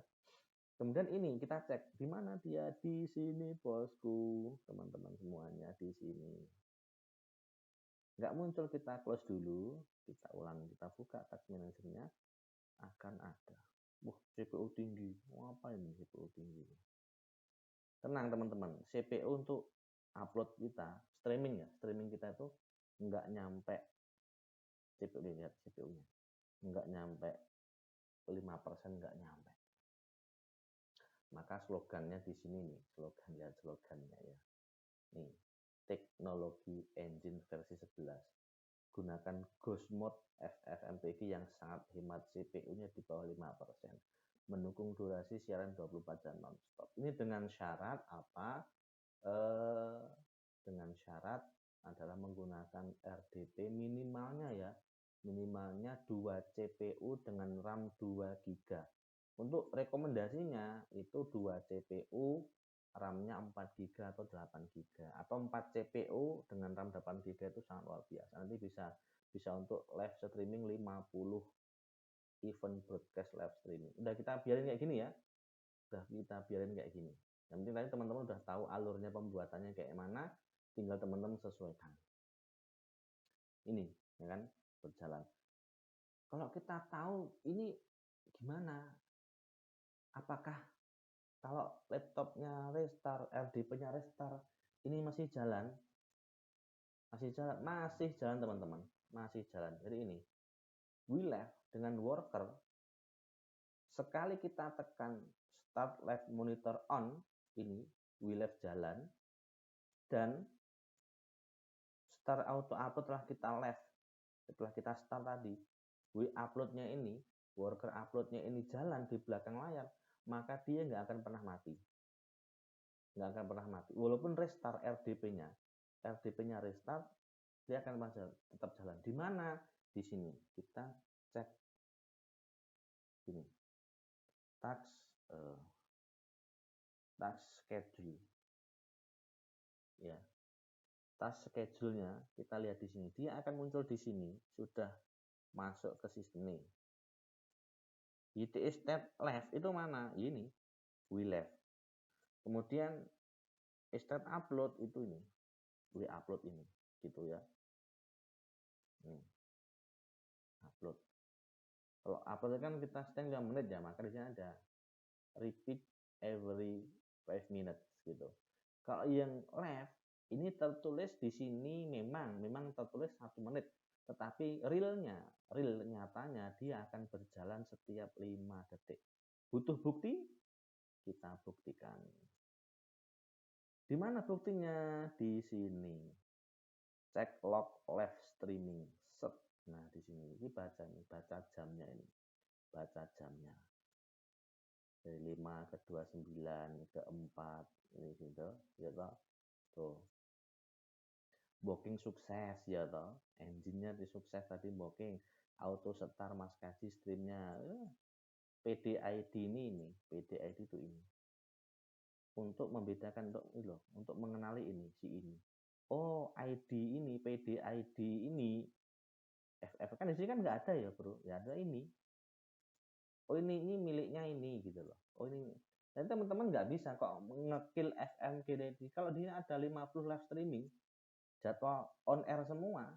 A: Kemudian ini kita cek di mana dia, di sini bosku, teman-teman semuanya di sini. Nggak muncul, kita close dulu, kita ulang, kita buka task manajernya, akan ada. Wah, CPU tinggi. Mau apa ini CPU tinggi? Tenang teman-teman, CPU untuk upload kita, streaming kita itu nggak nyampe CPU, lihat CPU-nya. Nggak nyampe 5%, nggak nyampe. Maka slogannya di sini nih, slogannya ya. Nih, teknologi engine versi 11. Gunakan Ghost Mode FFmpeg yang sangat hemat, CPU-nya di bawah 5%. Mendukung durasi siaran 24 jam non-stop. Ini dengan syarat apa? Dengan syarat adalah menggunakan RDP minimalnya ya. Minimalnya 2 CPU dengan RAM 2 GB. Untuk rekomendasinya itu 2 CPU, RAM-nya 4 GB atau 8 GB, atau 4 CPU dengan RAM 8 GB itu sangat luar biasa. Nanti bisa untuk live streaming 50 event broadcast live streaming. Udah kita biarin kayak gini ya. Yang penting tadi teman-teman udah tahu alurnya pembuatannya kayak mana, tinggal teman-teman sesuaikan. Ini ya kan berjalan. Kalau kita tahu ini gimana? Apakah kalau laptopnya restart, RDP-nya restart, ini masih jalan? Masih jalan teman-teman, masih jalan. Jadi ini WeLive dengan worker, sekali kita tekan start live monitor on, ini WeLive jalan, dan start auto upload telah kita live, setelah kita start tadi, uploadnya ini, worker uploadnya ini jalan di belakang layar, maka dia nggak akan pernah mati. Nggak akan pernah mati. Walaupun restart RDP-nya restart, dia akan tetap jalan. Di mana? Di sini. Kita cek ini. Task schedule. Ya. Task schedule-nya kita lihat di sini. Dia akan muncul di sini. Sudah masuk ke sistem ini. YTE state left itu mana? Ini. WeLive. Kemudian state upload itu ini. We upload ini. Gitu ya. Upload. Kalau upload kan kita setting 5 menit ya, maka di sini ada repeat every 5 minutes gitu. Kalau yang left ini tertulis di sini memang tertulis 1 menit, tetapi real nyatanya dia akan berjalan setiap 5 detik. Butuh bukti? Kita buktikan. Di mana buktinya? Di sini. Cek log live streaming. Set. Nah, di sini ini baca jamnya ini. Baca jamnya. Dari 5 ke 29 ke 4 ini gitu, ya toh. Tuh. Booking sukses ya toh. Engine-nya di sukses tadi booking. Auto start Mas Kaji streamnya. PDID ini. PDID itu ini. Untuk membedakan untuk mengenali ini si ini. Oh, ID ini, PDID ini. FF kan di sini kan nggak ada ya, Bro. Ya ada ini. Oh ini miliknya ini gitu loh. Oh ini. Dan teman-teman nggak bisa kok ngekill FMPEG. Kalau dia ada 50 live streaming, jadwal on air semua,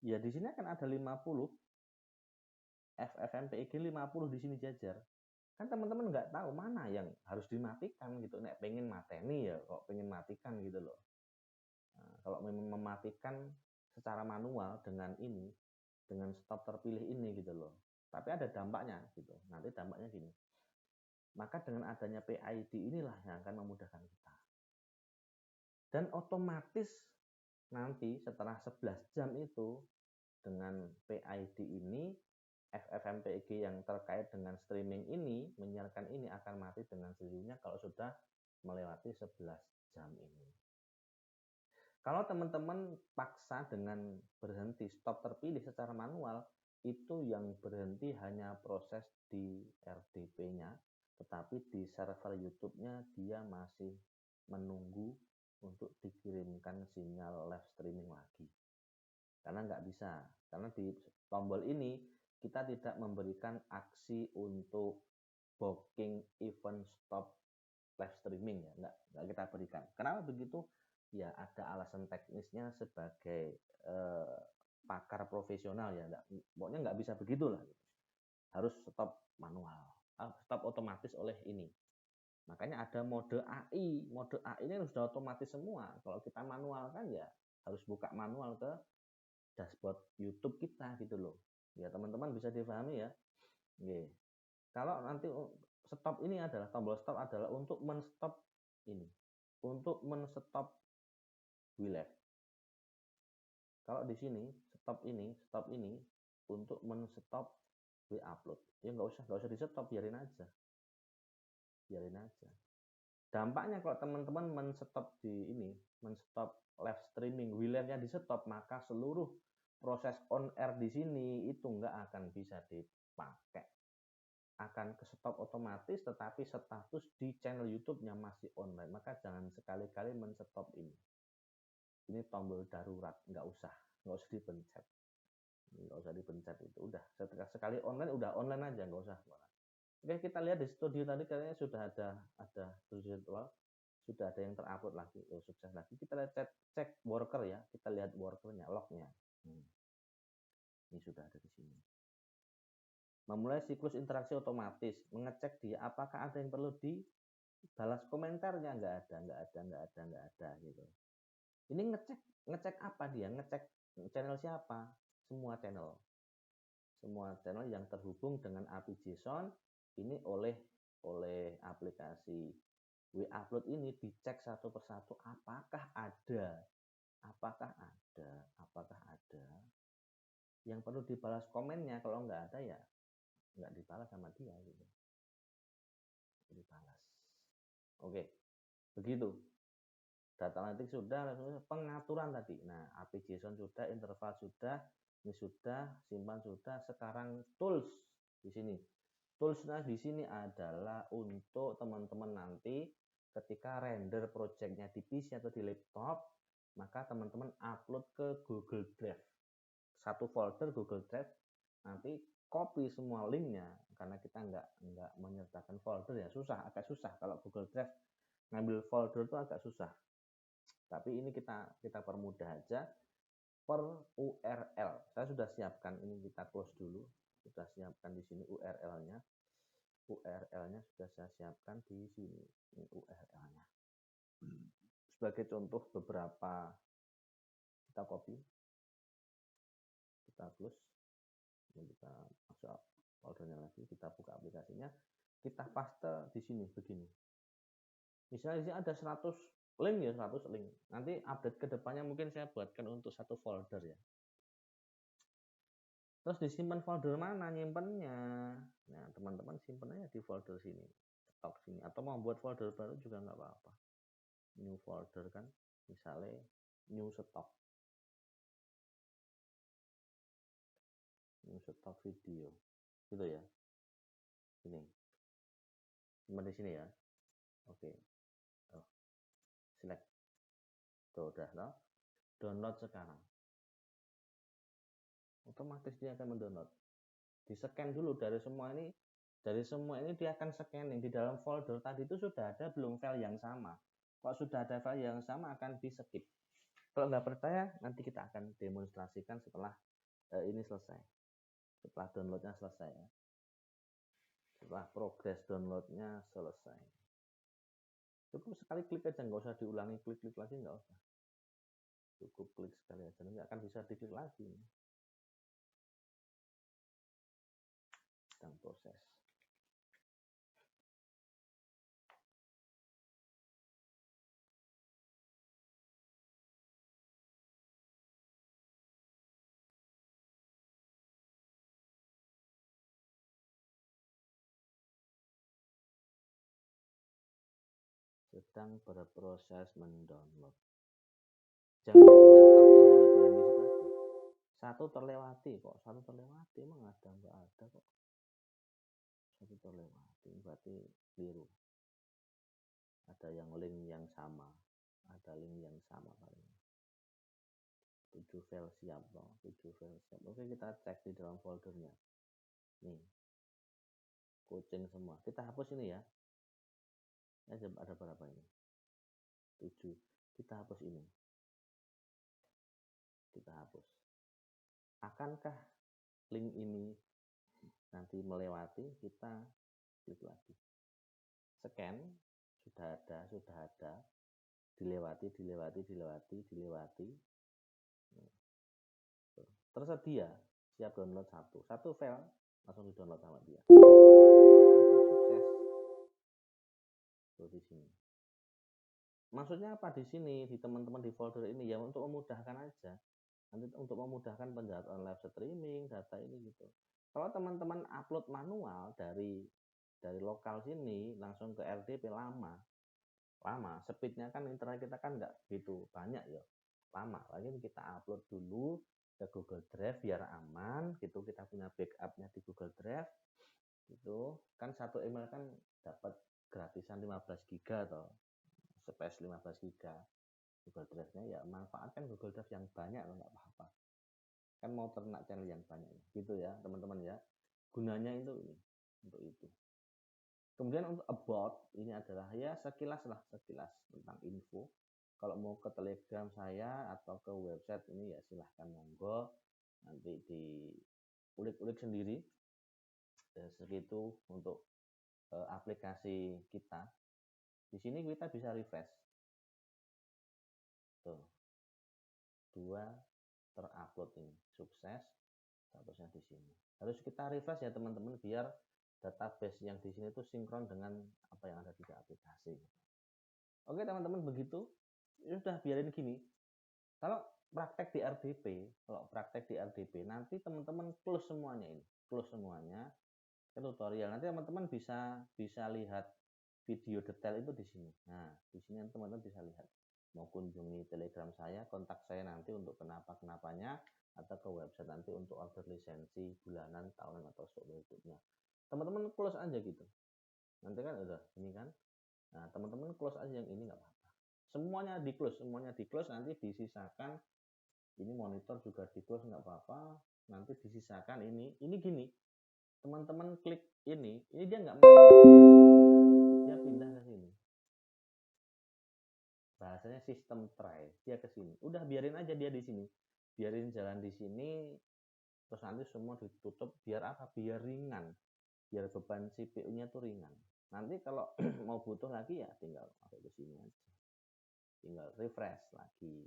A: ya di sini akan ada 50 FFmpeg 50 di sini jajar. Kan teman-teman nggak tahu mana yang harus dimatikan gitu. Nek pengen mateni ya kok pengen matikan gitu loh. Nah, kalau memang mematikan secara manual dengan ini, dengan stop terpilih ini gitu loh. Tapi ada dampaknya gitu. Nanti dampaknya gini. Maka dengan adanya PID inilah yang akan memudahkan kita. Dan otomatis nanti setelah 11 jam itu dengan PID ini, FFmpeg yang terkait dengan streaming ini, menyiarkan ini akan mati dengan sendirinya kalau sudah melewati 11 jam ini. Kalau teman-teman paksa dengan berhenti stop terpilih secara manual, itu yang berhenti hanya proses di RDP-nya, tetapi di server YouTube-nya dia masih menunggu untuk dikirimkan sinyal live streaming lagi. Karena nggak bisa, karena di tombol ini kita tidak memberikan aksi untuk booking event stop live streaming ya, nggak kita berikan. Kenapa begitu? Ya ada alasan teknisnya sebagai pakar profesional ya, pokoknya nggak bisa begitulah, harus stop manual, stop otomatis oleh ini. Makanya ada mode AI ini sudah otomatis semua. Kalau kita manual kan ya harus buka manual ke dashboard YouTube kita gitu loh. Ya teman-teman bisa dipahami ya. Oke. Kalau nanti stop ini adalah tombol stop adalah untuk men-stop ini, untuk men-stop WeLive. Kalau di sini stop ini untuk men-stop upload. Ya nggak usah di-stop, biarin aja. Dampaknya kalau teman-teman men-stop live streaming WeLive-nya di-stop, maka seluruh proses on air di sini itu nggak akan bisa dipakai. Akan ke stop otomatis, tetapi status di channel YouTube-nya masih online. Maka jangan sekali-kali men-stop ini. Ini tombol darurat, nggak usah dipencet. Nggak usah dipencet itu. Udah sekali online, udah online aja, nggak usah. Oke, kita lihat di studio tadi kayaknya sudah ada jadwal, sudah ada yang terupload lagi, sukses lagi. Kita lihat cek worker ya, kita lihat workernya, lognya. Ini sudah ada di sini. Memulai siklus interaksi otomatis, mengecek dia apakah ada yang perlu dibalas komentarnya, nggak ada gitu. Ini ngecek apa dia? Ngecek channel siapa? Semua channel. semua channel yang terhubung dengan API JSON ini oleh aplikasi WeUpload ini dicek satu persatu apakah ada yang perlu dibalas komennya. Kalau nggak ada ya nggak dibalas sama dia gitu. Dibalas. Oke, begitu. Data analytics sudah, pengaturan tadi. Nah, API JSON sudah, interval sudah, ini sudah, simpan sudah. Sekarang tools di sini. Toolsnya di sini adalah untuk teman-teman nanti ketika render projectnya di PC atau di laptop, maka teman-teman upload ke Google Drive. Satu folder Google Drive, nanti copy semua linknya, karena kita nggak menyertakan folder ya agak susah kalau Google Drive ngambil folder itu agak susah. Tapi ini kita permudah aja per URL. Saya sudah siapkan, ini kita close dulu. Sudah siapkan di sini URL-nya. URL-nya sudah saya siapkan di sini. Ini URL-nya. Sebagai contoh beberapa, kita copy, kita close, ini kita masuk foldernya lagi, kita buka aplikasinya, kita paste di sini begini. Misalnya di sini ada 100 link ya, 100 link. Nanti update ke depannya mungkin saya buatkan untuk satu folder ya. Terus disimpan folder mana nyimpennya? Nah, teman-teman simpannya di folder sini, stok sini, atau mau buat folder baru juga nggak apa-apa. New folder kan, misalnya new stock video, gitu ya. Ini, simpan di sini ya. Oke, select. Tuh udah, no? Download sekarang. Otomatis dia akan mendownload. Di-scan dulu dari semua ini dia akan scanning di dalam folder tadi itu sudah ada belum file yang sama. Kalau sudah ada file yang sama akan di-skip. Kalau nggak percaya nanti kita akan demonstrasikan setelah ini selesai. Setelah downloadnya selesai ya. Setelah progres downloadnya selesai. Cukup sekali klik aja, nggak usah diulangi klik lagi, nggak usah. Cukup klik sekali aja, nanti akan bisa diklik lagi. Sedang proses. Sedang berproses mendownload. Jangan dipindah, tabnya jangan dibiarin di situ aja. Satu terlewati kok, emang ada, nggak ada kok. Satu terlewati, berarti keliru. Ada yang link yang sama, paling. 7 file siap loh, 7 file siap. Oke, kita cek di dalam foldernya. Nih, kucing semua. Kita hapus ini ya. Ada berapa ini? 7. Kita hapus ini. Kita hapus. Akankah link ini nanti melewati? Kita klik lagi. Scan, sudah ada. Dilewati. Tersedia, siap download satu file, langsung di download sama dia. Sukses. Tuh di sini. Maksudnya apa di sini, di teman-teman di folder ini ya, untuk memudahkan aja. Nanti untuk memudahkan penjadwalan live streaming data ini gitu. Kalau teman-teman upload manual dari lokal sini langsung ke RDP lama. Speednya kan internet kita kan nggak gitu banyak ya, lama. Lagi kita upload dulu ke Google Drive biar aman gitu, kita punya backupnya di Google Drive gitu kan. Satu email kan dapat gratisan 15 GB atau space 15 GB Google Drive-nya ya, manfaatkan Google Drive yang banyak, nggak apa-apa kan, mau ternak channel yang banyak gitu ya teman-teman ya. Gunanya itu ini untuk itu. Kemudian untuk about, ini adalah ya sekilas tentang info. Kalau mau ke Telegram saya atau ke website ini ya silahkan monggo, nanti diulik-ulik sendiri. Segitu untuk aplikasi kita. Di sini kita bisa refresh. Tuh, 2 terupload ini sukses. statusnya di sini. Harus kita refresh ya teman-teman, biar database yang di sini itu sinkron dengan apa yang ada di aplikasi. Oke teman-teman, begitu. Ya sudah, biarin gini. Kalau praktek di RDP, nanti teman-teman close semuanya ini, ke tutorial. Nanti teman-teman bisa lihat video detail itu di sini. Nah, di sini teman-teman bisa lihat. Mau kunjungi Telegram saya, kontak saya nanti untuk kenapa-kenapanya, atau ke website nanti untuk order lisensi bulanan, tahunan, atau stok berikutnya. Teman-teman close aja gitu. Nanti kan udah ini kan. Nah, teman-teman close aja yang ini nggak apa-apa. Semuanya di close, nanti disisakan ini monitor juga di close nggak apa-apa. Nanti disisakan ini gini. Teman-teman klik ini dia nggak mau, dia pindah ke sini. Bahasanya sistem try, dia ke sini. Udah biarin aja dia di sini. Biarin jalan di sini, terus nanti semua ditutup. Biar apa? Biar ringan. Biar beban CPU-nya tuh ringan. Nanti kalau mau butuh lagi ya tinggal masuk ke sini aja. Tinggal refresh lagi.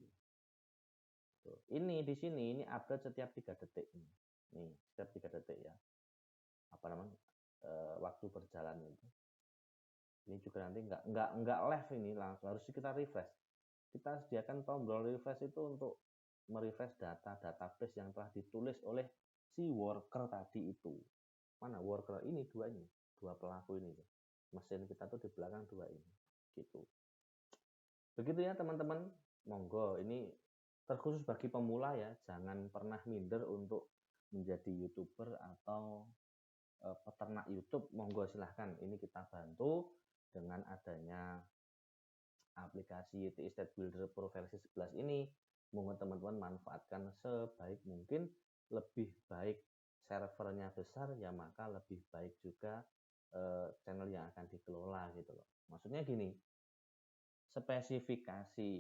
A: Tuh. Ini di sini ini update setiap 3 detik nih. Nih, setiap 3 detik ya. Apa namanya? Waktu berjalan itu. Ini juga nanti nggak live ini, langsung harus kita refresh. Kita sediakan tombol refresh itu untuk merefresh data database yang telah ditulis oleh si worker tadi itu. Mana worker ini? Dua pelaku ini. Mesin kita tuh di belakang dua ini. Gitu. Begitu ya teman-teman. Monggo, ini terkhusus bagi pemula ya. Jangan pernah minder untuk menjadi YouTuber atau peternak YouTube. Monggo silahkan. Ini kita bantu dengan adanya aplikasi YT Estate Builder Pro versi 11 ini. Monggo teman-teman manfaatkan sebaik mungkin. Lebih baik servernya besar ya, maka lebih baik juga channel yang akan dikelola gitu loh. Maksudnya gini, spesifikasi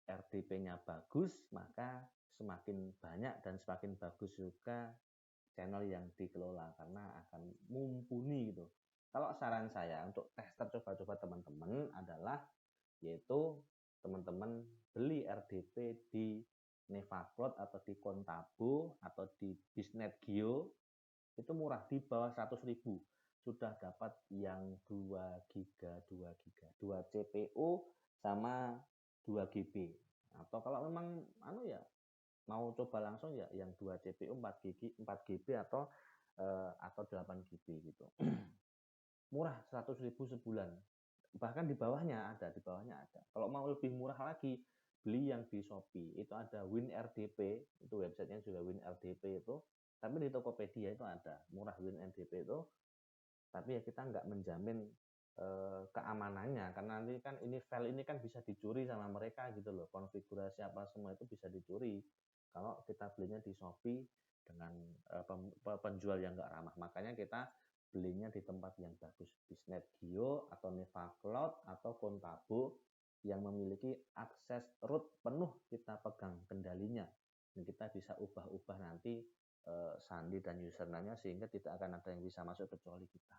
A: RDP-nya bagus, maka semakin banyak dan semakin bagus juga channel yang dikelola karena akan mumpuni gitu. Kalau saran saya untuk tester coba-coba teman-teman adalah yaitu teman-teman beli RDP di Nevacloud atau di Kontabo atau di Bisnet.geo, itu murah, di bawah 100.000 sudah dapat yang 2 giga 2 CPU sama 2 GB. Atau kalau memang mau coba langsung ya yang 2 CPU 4 GB atau 8 GB gitu. Murah, 100.000 sebulan. Bahkan di bawahnya ada. Kalau mau lebih murah lagi, beli yang di Shopee. Itu ada WinRDP, itu websitenya juga WinRDP itu. Tapi di Tokopedia itu ada, murah WinRDP itu. Tapi ya kita nggak menjamin keamanannya, karena nanti kan file ini kan bisa dicuri sama mereka gitu loh. Konfigurasi apa semua itu bisa dicuri kalau kita belinya di Shopee dengan penjual yang nggak ramah. Makanya kita belinya di tempat yang bagus, Bisnet.geo atau Nevacloud atau Kontabo yang memiliki akses root penuh, kita pegang kendalinya dan kita bisa ubah-ubah nanti sandi dan username-nya sehingga tidak akan ada yang bisa masuk kecuali kita.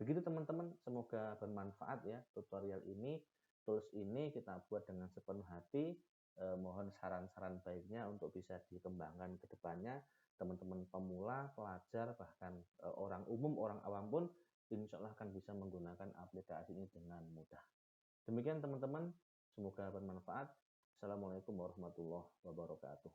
A: Begitu teman-teman, semoga bermanfaat ya tutorial ini. Tools ini kita buat dengan sepenuh hati. Mohon saran-saran baiknya untuk bisa dikembangkan ke depannya. Teman-teman pemula, pelajar, bahkan orang umum, orang awam pun insya Allah akan bisa menggunakan aplikasi ini dengan mudah. Demikian teman-teman, semoga bermanfaat. Assalamualaikum warahmatullahi wabarakatuh.